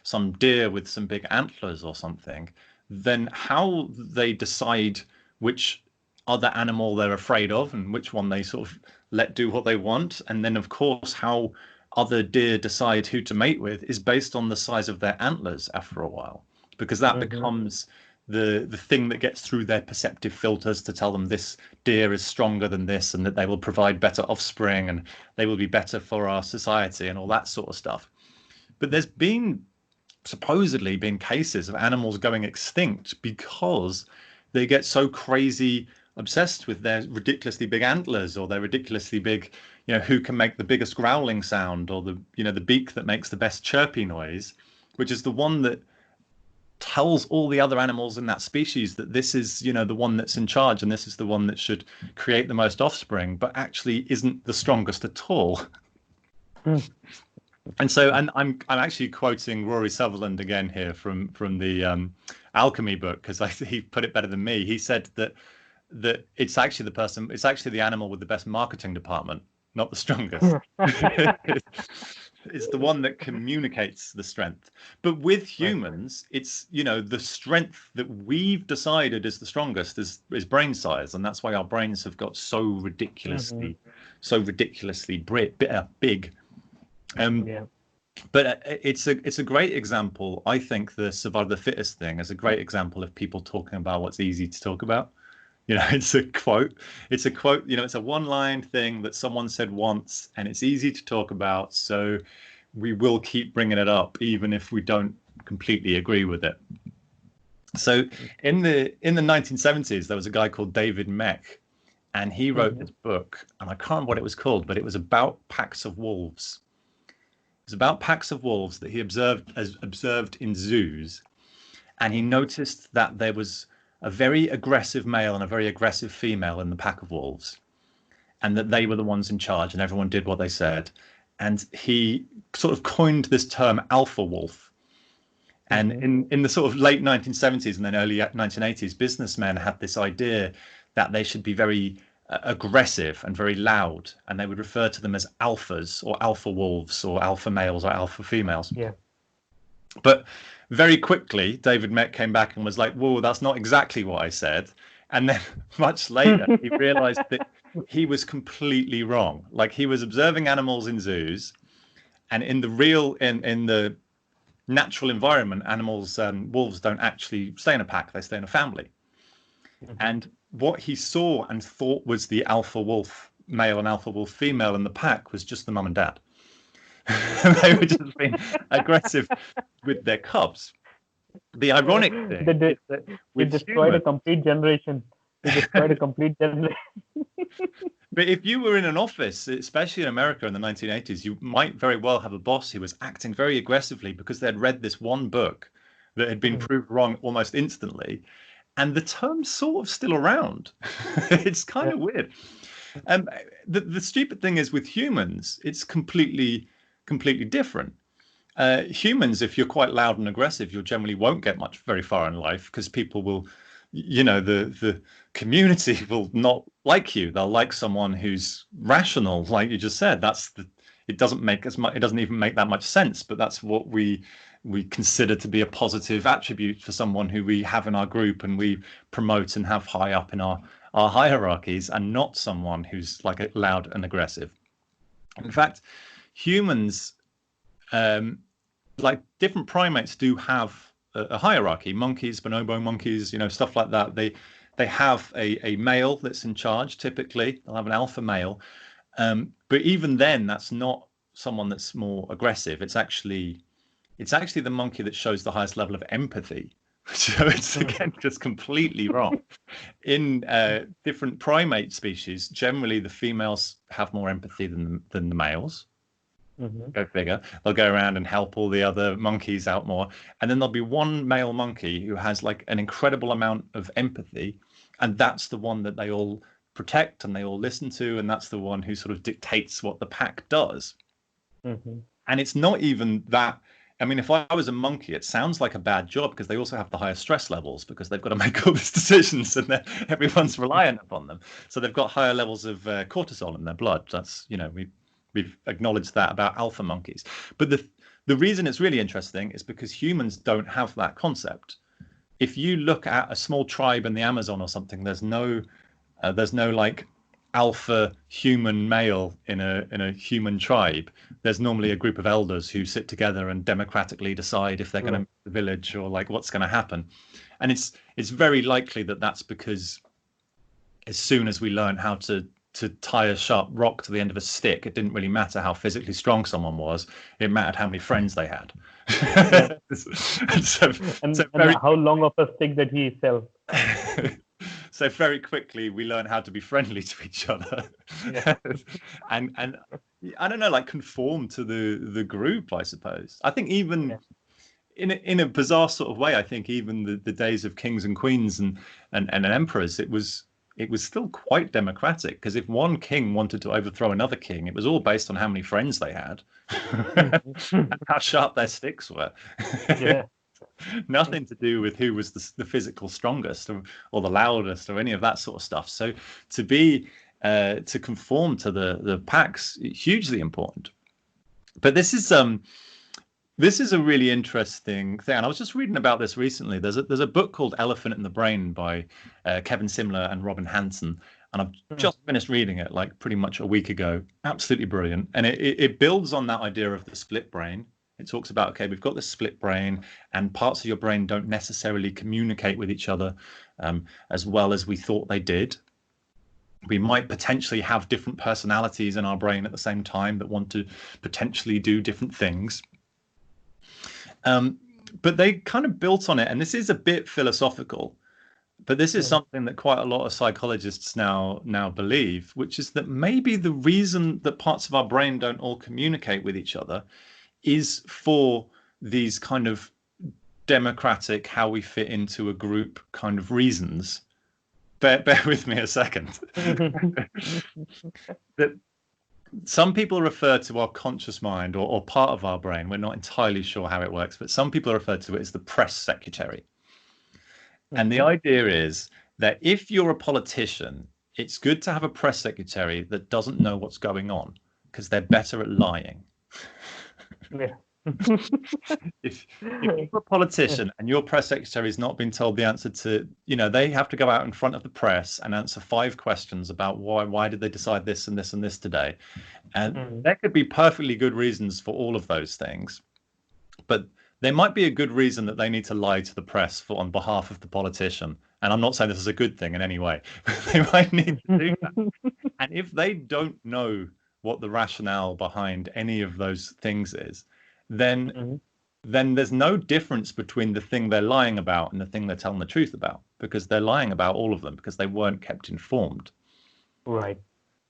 some deer with some big antlers or something, then how they decide which other animal they're afraid of and which one they sort of let do what they want. And then, of course, how other deer decide who to mate with is based on the size of their antlers after a while, because that becomes the thing that gets through their perceptive filters to tell them this deer is stronger than this and that they will provide better offspring and they will be better for our society and all that sort of stuff. But there's supposedly been cases of animals going extinct because they get so crazy obsessed with their ridiculously big antlers or their ridiculously big, you know, who can make the biggest growling sound, or the, you know, the beak that makes the best chirpy noise, which is the one that tells all the other animals in that species that this is, you know, the one that's in charge and this is the one that should create the most offspring, but actually isn't the strongest at all. And so, and I'm actually quoting Rory Sutherland again here from the Alchemy book, because he put it better than me. He said that it's actually the animal with the best marketing department, not the strongest. It's the one that communicates the strength. But with humans, it's, you know, the strength that we've decided is the strongest is brain size, and that's why our brains have got so ridiculously big. But it's a great example. I think the survival of the fittest thing is a great example of people talking about what's easy to talk about. You know, it's a quote, you know, it's a one-line thing that someone said once, and it's easy to talk about. So we will keep bringing it up, even if we don't completely agree with it. So in the 1970s, there was a guy called David Mech, and he wrote this book, and I can't remember what it was called, but it was about packs of wolves. It was about packs of wolves that he observed in zoos, and he noticed that there was a very aggressive male and a very aggressive female in the pack of wolves, and that they were the ones in charge and everyone did what they said. And he sort of coined this term alpha wolf. And in the sort of late 1970s and then early 1980s, businessmen had this idea that they should be very aggressive and very loud, and they would refer to them as alphas or alpha wolves or alpha males or alpha females. Yeah. But very quickly, David Mech came back and was like, whoa, that's not exactly what I said. And then much later, he realized that he was completely wrong. Like, he was observing animals in zoos, and in the natural environment, animals, wolves don't actually stay in a pack, they stay in a family. And what he saw and thought was the alpha wolf male and alpha wolf female in the pack was just the mum and dad. They were just being aggressive with their cubs. The ironic thing is that we destroyed a complete generation. But if you were in an office, especially in America in the 1980s, you might very well have a boss who was acting very aggressively because they'd read this one book that had been proved wrong almost instantly. And the term's sort of still around. It's kind of weird. The stupid thing is with humans, it's completely different. Humans, if you're quite loud and aggressive, you generally won't get very far in life, because people will, you know, the community will not like you. They'll like someone who's rational, like you just said. It doesn't even make that much sense, but that's what we consider to be a positive attribute for someone who we have in our group and we promote and have high up in our hierarchies, and not someone who's like loud and aggressive. In fact, humans, like different primates, do have a hierarchy. Monkeys, bonobo monkeys, you know, stuff like that. They have a male that's in charge. Typically, they'll have an alpha male, But even then, that's not someone that's more aggressive. It's actually the monkey that shows the highest level of empathy. So it's again just completely wrong. In different primate species, generally the females have more empathy than the males. Go figure. They'll go around and help all the other monkeys out more. And then there'll be one male monkey who has like an incredible amount of empathy. And that's the one that they all protect and they all listen to. And that's the one who sort of dictates what the pack does. And it's not even that. I mean, if I was a monkey, it sounds like a bad job because they also have the highest stress levels because they've got to make all these decisions and everyone's reliant upon them. So they've got higher levels of cortisol in their blood. That's, we've acknowledged that about alpha monkeys. But the reason it's really interesting is because humans don't have that concept. If you look at a small tribe in the Amazon or something, there's no like alpha human male in a human tribe. There's normally a group of elders who sit together and democratically decide if they're going to make the village or like what's going to happen. And it's very likely that that's because as soon as we learn how to tie a sharp rock to the end of a stick, it didn't really matter how physically strong someone was. It mattered how many friends they had. and how long of a stick did he sell? So very quickly we learn how to be friendly to each other, and I don't know, like conform to the group. I suppose. I think even in a bizarre sort of way, I think even the days of kings and queens and emperors, it was still quite democratic because if one king wanted to overthrow another king, it was all based on how many friends they had and how sharp their sticks were. Nothing to do with who was the physical strongest or the loudest or any of that sort of stuff. So to conform to the packs, hugely important. But this is a really interesting thing. And I was just reading about this recently. There's a book called Elephant in the Brain by Kevin Simler and Robin Hanson. And I've just finished reading it like pretty much a week ago. Absolutely brilliant. And it builds on that idea of the split brain. It talks about, okay, we've got this split brain and parts of your brain don't necessarily communicate with each other as well as we thought they did. We might potentially have different personalities in our brain at the same time that want to potentially do different things. But they kind of built on it. And this is a bit philosophical, but this is something that quite a lot of psychologists now believe, which is that maybe the reason that parts of our brain don't all communicate with each other is for these kind of democratic, how we fit into a group kind of reasons. Bear with me a second. That some people refer to our conscious mind or part of our brain. We're not entirely sure how it works, but some people refer to it as the press secretary. And the idea is that if you're a politician, it's good to have a press secretary that doesn't know what's going on because they're better at lying. If you're a politician and your press secretary has not been told the answer to, they have to go out in front of the press and answer 5 questions about why did they decide this and this and this today, and there could be perfectly good reasons for all of those things, but there might be a good reason that they need to lie to the press on behalf of the politician. And I'm not saying this is a good thing in any way, but they might need to do that. And if they don't know what the rationale behind any of those things is, then there's no difference between the thing they're lying about and the thing they're telling the truth about, because they're lying about all of them because they weren't kept informed. Right.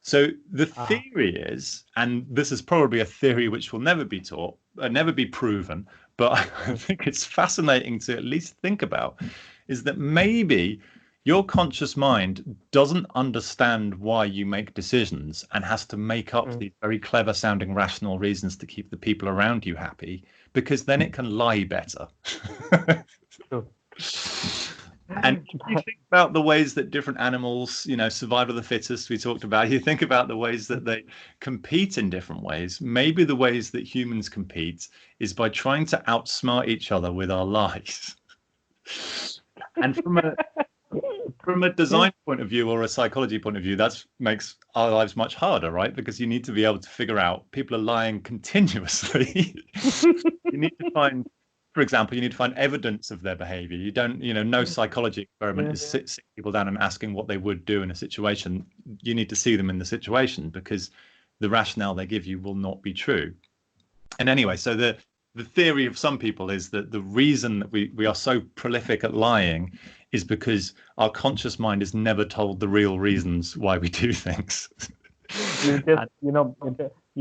So the theory is, and this is probably a theory which will never be taught, never be proven, but I think it's fascinating to at least think about, is that maybe your conscious mind doesn't understand why you make decisions and has to make up these very clever sounding rational reasons to keep the people around you happy, because then it can lie better. And if you think about the ways that different animals, survival of the fittest, we talked about, you think about the ways that they compete in different ways. Maybe the ways that humans compete is by trying to outsmart each other with our lies. And from a design point of view or a psychology point of view, that makes our lives much harder, right? Because you need to be able to figure out people are lying continuously. You need to find, for example, evidence of their behavior. You don't, no psychology experiment is sitting people down and asking what they would do in a situation. You need to see them in the situation, because the rationale they give you will not be true. And anyway, so the theory of some people is that the reason that we are so prolific at lying is because our conscious mind is never told the real reasons why we do things. You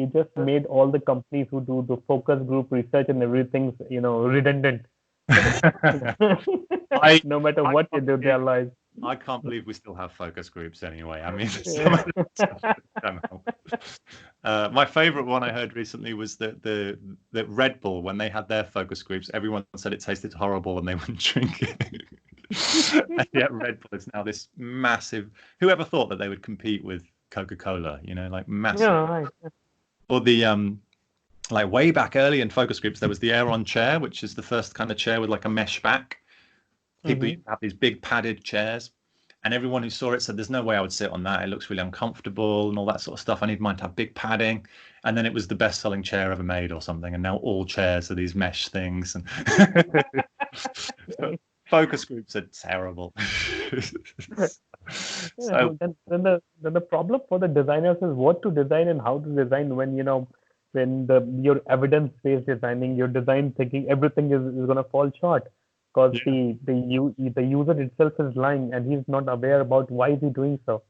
just made all the companies who do the focus group research and everything, redundant. No matter what you do, they're lies. I can't believe we still have focus groups anyway. I mean, my favorite one I heard recently was that Red Bull, when they had their focus groups, everyone said it tasted horrible and they wouldn't drink it. And yet Red Bull is now this massive. Whoever thought that they would compete with Coca-Cola? Like massive. Yeah, right. Or the like way back early in focus groups, there was the Aeron chair, which is the first kind of chair with like a mesh back. People have these big padded chairs, and everyone who saw it said, "There's no way I would sit on that. It looks really uncomfortable and all that sort of stuff. I need mine to have big padding." And then it was the best-selling chair ever made, or something. And now all chairs are these mesh things. And focus groups are terrible. So then the problem for the designers is what to design and how to design when your evidence-based designing, your design thinking, everything is going to fall short. Because the user itself is lying and he's not aware about why is he doing so.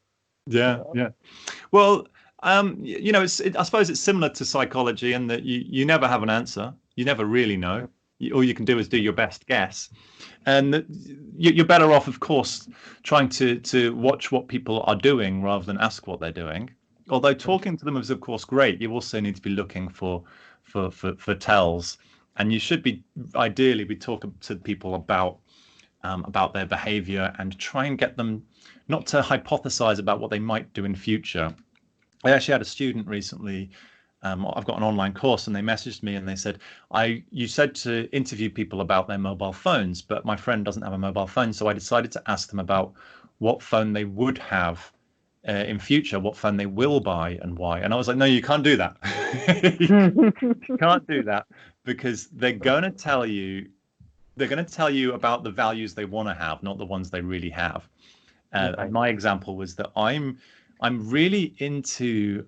Yeah. Well, I suppose it's similar to psychology in that you never have an answer. You never really know. All you can do is do your best guess. And you're better off, of course, trying to watch what people are doing rather than ask what they're doing. Although talking to them is, of course, great. You also need to be looking for tells. And you should ideally be talking to people about their behavior and try and get them not to hypothesize about what they might do in future. I actually had a student recently. I've got an online course, and they messaged me and they said, you said to interview people about their mobile phones, but my friend doesn't have a mobile phone. So I decided to ask them about what phone they would have in future, what phone they will buy and why. And I was like, no, you can't do that. You can't do that, because they're going to tell you about the values they want to have, not the ones they really have. Okay. My example was that I'm really into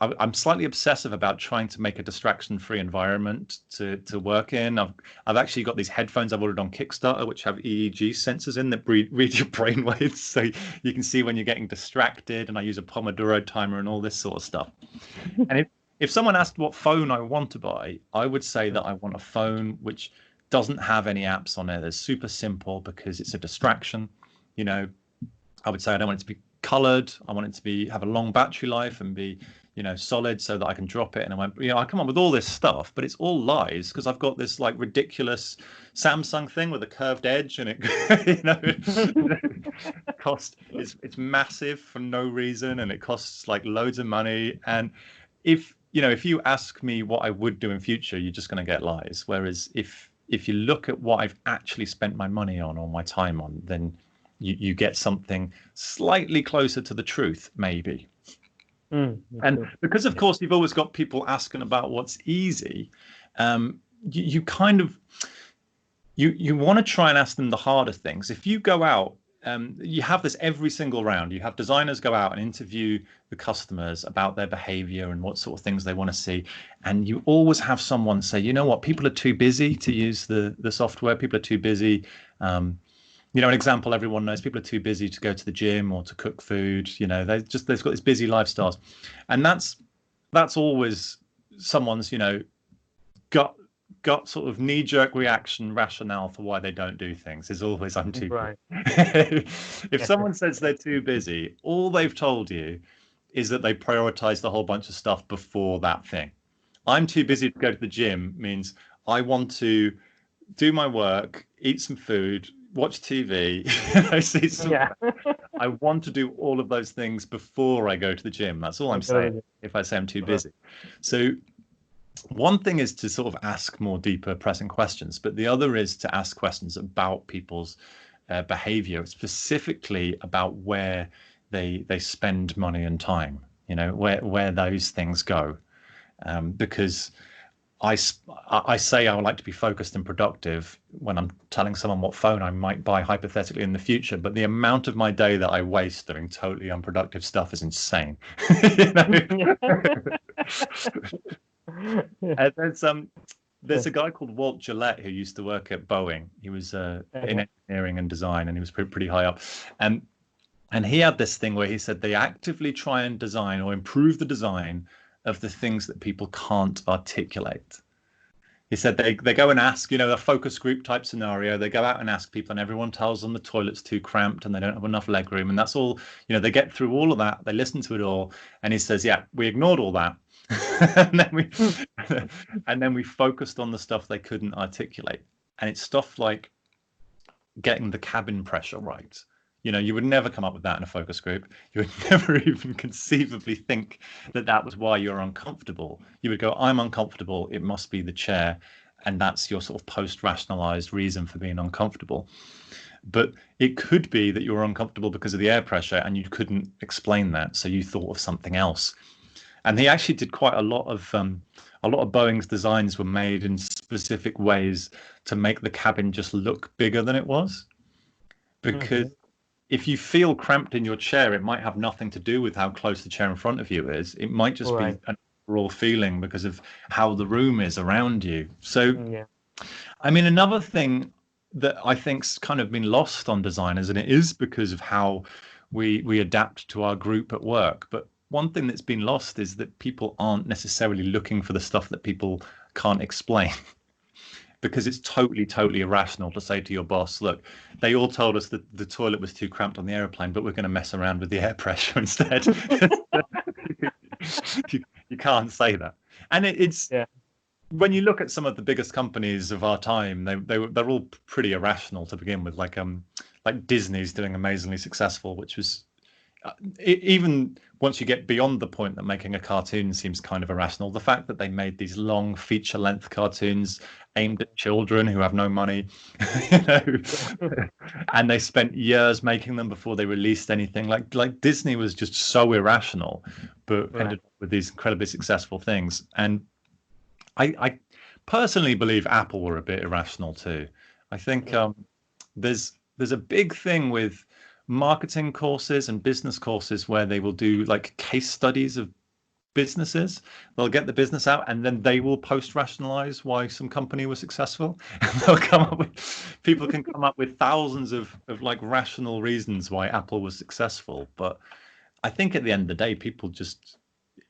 I'm slightly obsessive about trying to make a distraction-free environment to work in. I've actually got these headphones I've ordered on Kickstarter, which have EEG sensors in that read your brainwaves, so you can see when you're getting distracted. And I use a Pomodoro timer and all this sort of stuff. And if someone asked what phone I want to buy, I would say that I want a phone which doesn't have any apps on it. It's super simple because it's a distraction. I would say I don't want it to be colored. I want it to have a long battery life and be solid so that I can drop it. And I come up with all this stuff, but it's all lies because I've got this like ridiculous Samsung thing with a curved edge, and it it's massive for no reason, and it costs like loads of money. And if you ask me what I would do in future, you're just going to get lies. Whereas if you look at what I've actually spent my money on or my time on, then you get something slightly closer to the truth, maybe. And because, of course, you've always got people asking about what's easy, you kind of you want to try and ask them the harder things. If you go out, you have this every single round. You have designers go out and interview the customers about their behavior and what sort of things they want to see. And you always have someone say, you know what, people are too busy to use the software. People are too busy. An example everyone knows, people are too busy to go to the gym or to cook food. They've got these busy lifestyles. And that's always someone's, gut sort of knee-jerk reaction rationale for why they don't do things is always, I'm too busy. If someone says they're too busy, all they've told you is that they prioritize the whole bunch of stuff before that thing. I'm too busy to go to the gym means I want to do my work, eat some food, watch TV, I want to do all of those things before I go to the gym. That's all I'm saying if I say I'm too busy. So one thing is to sort of ask more deeper pressing questions, but the other is to ask questions about people's behavior, specifically about where they spend money and time, where those things go. Because I say I would like to be focused and productive when I'm telling someone what phone I might buy hypothetically in the future, but the amount of my day that I waste doing totally unproductive stuff is insane. You know? And there's a guy called Walt Gillette who used to work at Boeing. He was in engineering and design, and he was pretty high up. And he had this thing where he said they actively try and design or improve the design of the things that people can't articulate. He said they go and ask, a focus group type scenario. They go out and ask people, and everyone tells them the toilet's too cramped and they don't have enough leg room. And that's all, they get through all of that. They listen to it all. And he says, yeah, we ignored all that. and then we focused on the stuff they couldn't articulate. And it's stuff like getting the cabin pressure right. You would never come up with that in a focus group. You would never even conceivably think that was why you're uncomfortable. You would go, I'm uncomfortable. It must be the chair. And that's your sort of post-rationalized reason for being uncomfortable. But it could be that you were uncomfortable because of the air pressure and you couldn't explain that. So you thought of something else. And he actually did quite a lot of Boeing's designs were made in specific ways to make the cabin just look bigger than it was. Because if you feel cramped in your chair, it might have nothing to do with how close the chair in front of you is. It might just be an overall feeling because of how the room is around you. So, I mean, another thing that I think's kind of been lost on designers, and it is because of how we adapt to our group at work. But one thing that's been lost is that people aren't necessarily looking for the stuff that people can't explain. Because it's totally irrational to say to your boss, look, they all told us that the toilet was too cramped on the airplane, but we're going to mess around with the air pressure instead. you can't say that. And it's when you look at some of the biggest companies of our time, they're all pretty irrational to begin with. Like Disney's doing amazingly successful, which was even once you get beyond the point that making a cartoon seems kind of irrational, the fact that they made these long feature-length cartoons aimed at children who have no money, and they spent years making them before they released anything. Like Disney was just so irrational, but ended up with these incredibly successful things. And I personally believe Apple were a bit irrational too. I think there's a big thing with marketing courses and business courses where they will do like case studies of businesses. They'll get the business out and then they will post-rationalize why some company was successful. And they'll come up with, people can come up with thousands of like rational reasons why Apple was successful. But I think at the end of the day, people just,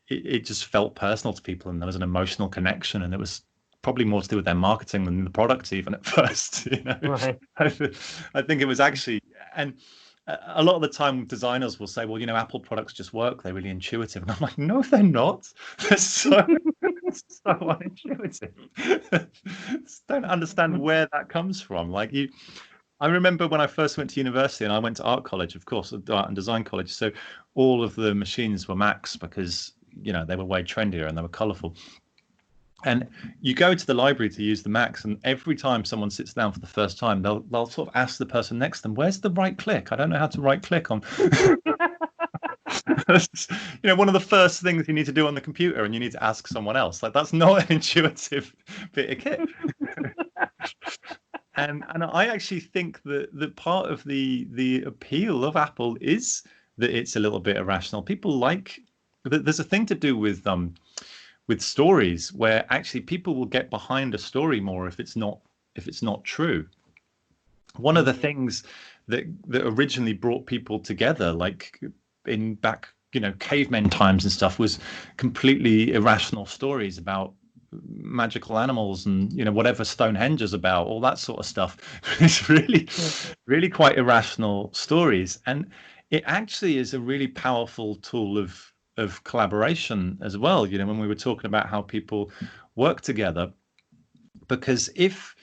it just felt personal to people and there was an emotional connection, and it was probably more to do with their marketing than the product even at first. Right. I think it was actually, and a lot of the time designers will say, well, Apple products just work. They're really intuitive. And I'm like, no, they're not. They're so unintuitive. Don't understand where that comes from. I remember when I first went to university, and I went to art college, of course, art and design college. So all of the machines were Macs because, they were way trendier and they were colorful. And you go to the library to use the Macs, and every time someone sits down for the first time, they'll sort of ask the person next to them, "Where's the right click? I don't know how to right click on." One of the first things you need to do on the computer, and you need to ask someone else. Like, that's not an intuitive bit of kit. And I actually think that part of the appeal of Apple is that it's a little bit irrational. People like that. There's a thing to do with stories where actually people will get behind a story more if it's not true. One of the things that originally brought people together, like in back, cavemen times and stuff, was completely irrational stories about magical animals and, whatever Stonehenge is about, all that sort of stuff. It's really quite irrational stories. And it actually is a really powerful tool of collaboration as well, when we were talking about how people work together, because if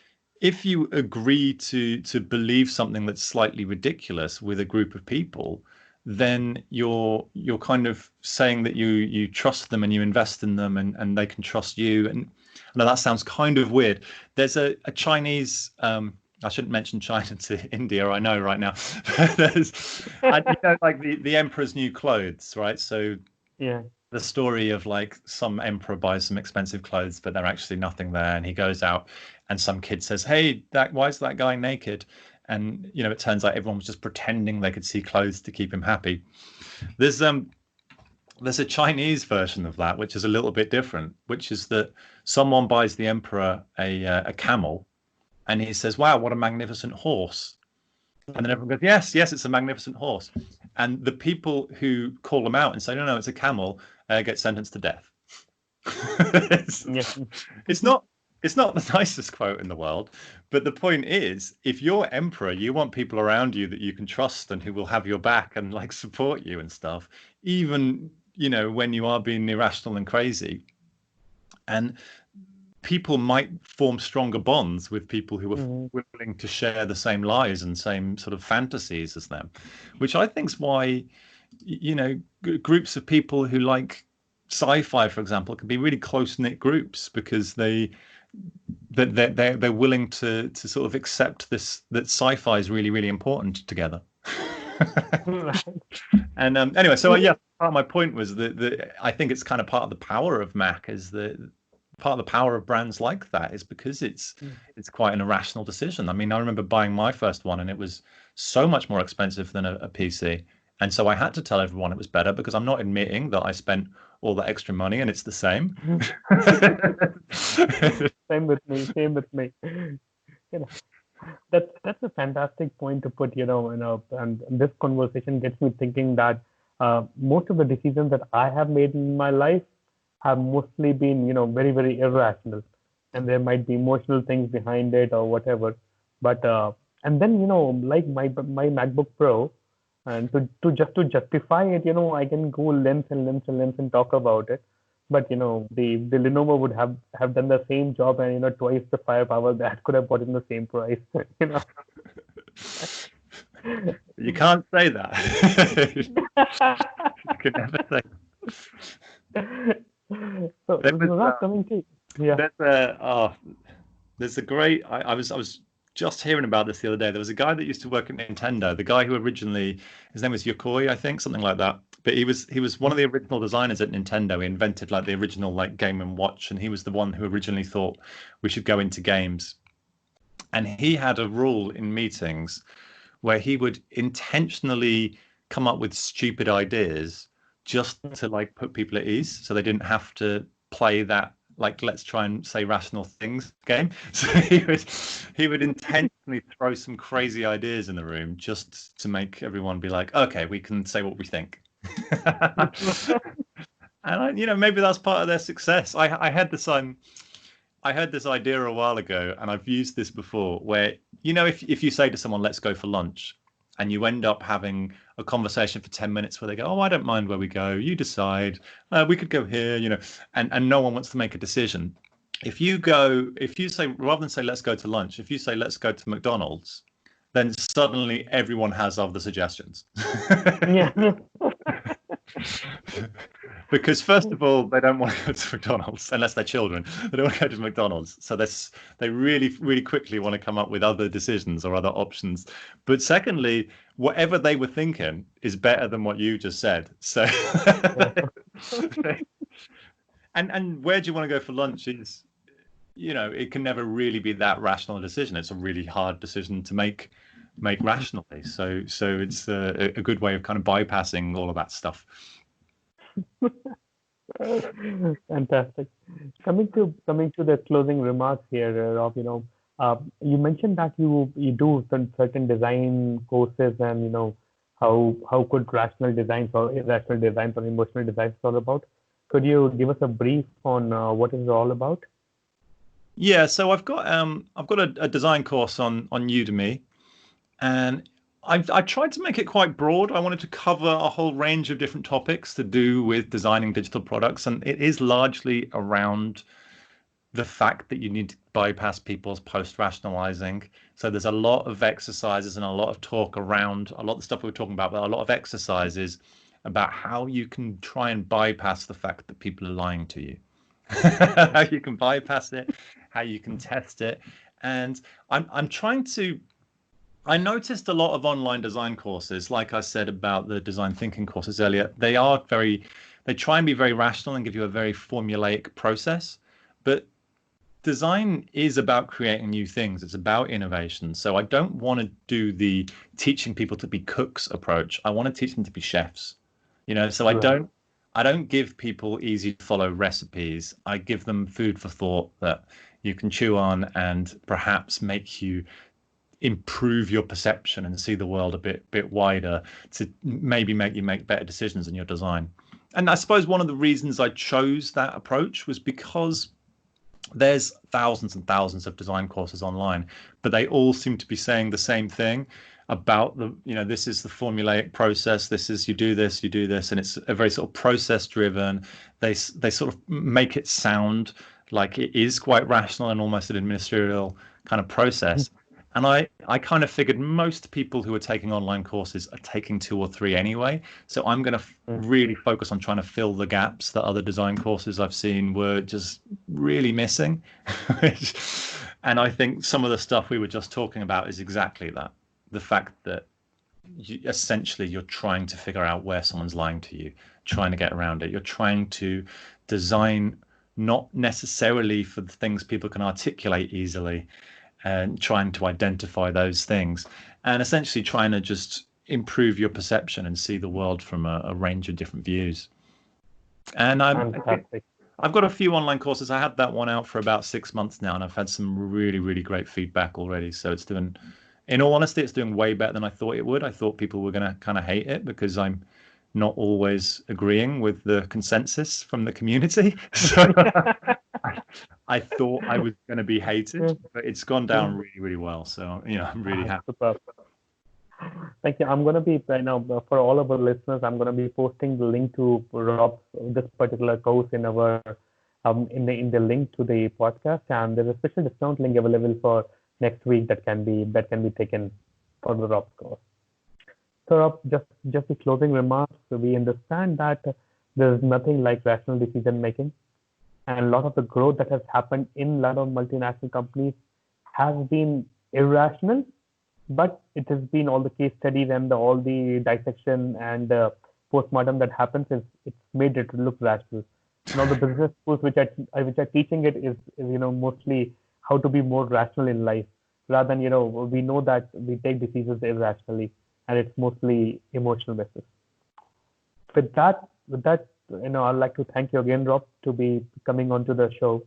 you agree to believe something that's slightly ridiculous with a group of people, then you're kind of saying that you trust them and you invest in them and they can trust you. And I know that sounds kind of weird. There's a Chinese, I shouldn't mention China to India, I know right now. There's, like the emperor's new clothes, right? So the story of like some emperor buys some expensive clothes, but they're actually nothing there, and he goes out, and some kid says, "Hey, why is that guy naked?" And it turns out everyone was just pretending they could see clothes to keep him happy. There's a Chinese version of that, which is a little bit different, which is that someone buys the emperor a camel, and he says, "Wow, what a magnificent horse." And then everyone goes, "Yes, yes, it's a magnificent horse." And the people who call them out and say, "No, no, it's a camel," get sentenced to death. It's not the nicest quote in the world, but the point is, if you're emperor, you want people around you that you can trust and who will have your back and like support you and stuff, even when you are being irrational and crazy. And people might form stronger bonds with people who are willing to share the same lies and same sort of fantasies as them, which I think is why groups of people who like sci-fi, for example, can be really close-knit groups, because they're willing to sort of accept this, that sci-fi is really, really important together. And anyway, so yeah, part of my point was that I think it's kind of part of the power of Mac, is that part of the power of brands like that is because it's quite an irrational decision. I mean, I remember buying my first one, and it was so much more expensive than a PC, and so I had to tell everyone it was better, because I'm not admitting that I spent all that extra money and it's the same. Same with me. That's a fantastic point to put, and this conversation gets me thinking that most of the decisions that I have made in my life have mostly been, very, very irrational, and there might be emotional things behind it or whatever. But and then, like my MacBook Pro, and to justify it, I can go lengths and lengths and lengths and talk about it. But the Lenovo would have done the same job, and twice the firepower that could have bought in the same price. You can't say that. You can never say. So coming to there's a great. I was just hearing about this the other day. There was a guy that used to work at Nintendo. The guy who originally, his name was Yokoi, I think, something like that. But he was one of the original designers at Nintendo. He invented like the original like Game and Watch, and he was the one who originally thought we should go into games. And he had a rule in meetings where he would intentionally come up with stupid ideas just to like put people at ease, so they didn't have to play that like let's try and say rational things game. So he would intentionally throw some crazy ideas in the room just to make everyone be like, okay, we can say what we think. And maybe that's part of their success. I had this idea a while ago, and I've used this before, where if you say to someone, let's go for lunch, and you end up having a conversation for 10 minutes where they go, oh, I don't mind where we go, you decide, we could go here, and no one wants to make a decision. If you say, rather than say let's go to lunch, if you say let's go to McDonald's, then suddenly everyone has other suggestions. Yeah. Because first of all, they don't want to go to McDonald's unless they're children. They don't want to go to McDonald's, so they really, really quickly want to come up with other decisions or other options. But secondly, whatever they were thinking is better than what you just said. So, and where do you want to go for lunch is, it can never really be that rational a decision. It's a really hard decision to make rationally. So it's a good way of kind of bypassing all of that stuff. Fantastic. Coming to the closing remarks here, Rob, you mentioned that you do certain design courses, and how could rational designs or irrational designs or emotional designs all about. Could you give us a brief on what is it all about? Yeah, so I've got a design course on Udemy, and I tried to make it quite broad. I wanted to cover a whole range of different topics to do with designing digital products, and it is largely around the fact that you need to bypass people's post-rationalizing. So there's a lot of exercises and a lot of talk around a lot of the stuff we were talking about, but a lot of exercises about how you can try and bypass the fact that people are lying to you. How you can bypass it, how you can test it. And I'm trying to. I noticed a lot of online design courses, like I said about the design thinking courses earlier, they are very They try and be very rational and give you a very formulaic process, but design is about creating new things. It's about innovation. So I don't want to do the teaching people to be cooks approach. I want to teach them to be chefs. So I don't give people easy to follow recipes. I give them food for thought that you can chew on and perhaps make you improve your perception and see the world a bit wider, to maybe make you make better decisions in your design. And I suppose one of the reasons I chose that approach was because there's thousands and thousands of design courses online, but they all seem to be saying the same thing about this is the formulaic process. This is, you do this, and it's a very sort of process driven. They sort of make it sound like it is quite rational and almost an administrative kind of process. And I kind of figured most people who are taking online courses are taking 2 or 3 anyway. So I'm going to really focus on trying to fill the gaps that other design courses I've seen were just really missing. And I think some of the stuff we were just talking about is exactly that. The fact that essentially you're trying to figure out where someone's lying to you, trying to get around it. You're trying to design not necessarily for the things people can articulate easily, and trying to identify those things, and essentially trying to just improve your perception and see the world from a range of different views. And I've got a few online courses. I had that one out for about 6 months now, and I've had some really, really great feedback already. So it's doing, in all honesty, it's doing way better than I thought it would. I thought people were going to kind of hate it because I'm not always agreeing with the consensus from the community. So I thought I was going to be hated, but it's gone down really, really well. So, I'm really happy. Super. Thank you. I'm going to be right now, for all of our listeners, I'm going to be posting the link to Rob's this particular course in our in the link to the podcast, and there's a special discount link available for next week that can be taken for the Rob's course. So Rob, just the closing remarks. So we understand that there's nothing like rational decision making, and a lot of the growth that has happened in a lot of multinational companies has been irrational, but it has been all the case studies and all the dissection and postmortem that happens it's made it look rational. Now the business schools which are teaching it is mostly how to be more rational in life, rather than we know that we take decisions irrationally, and it's mostly emotional basis. With that, I'd like to thank you again, Rob, to be coming onto the show,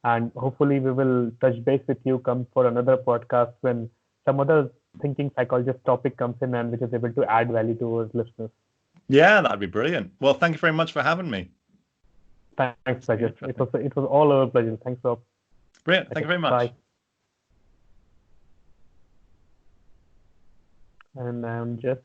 and hopefully we will touch base with you come for another podcast when some other thinking psychologist topic comes in and which is able to add value to our listeners. Yeah, that'd be brilliant. Well, thank you very much for having me. Thanks, Sajid. It was all our pleasure. Thanks, Rob. Brilliant. Thank you very much. Bye. And I'm just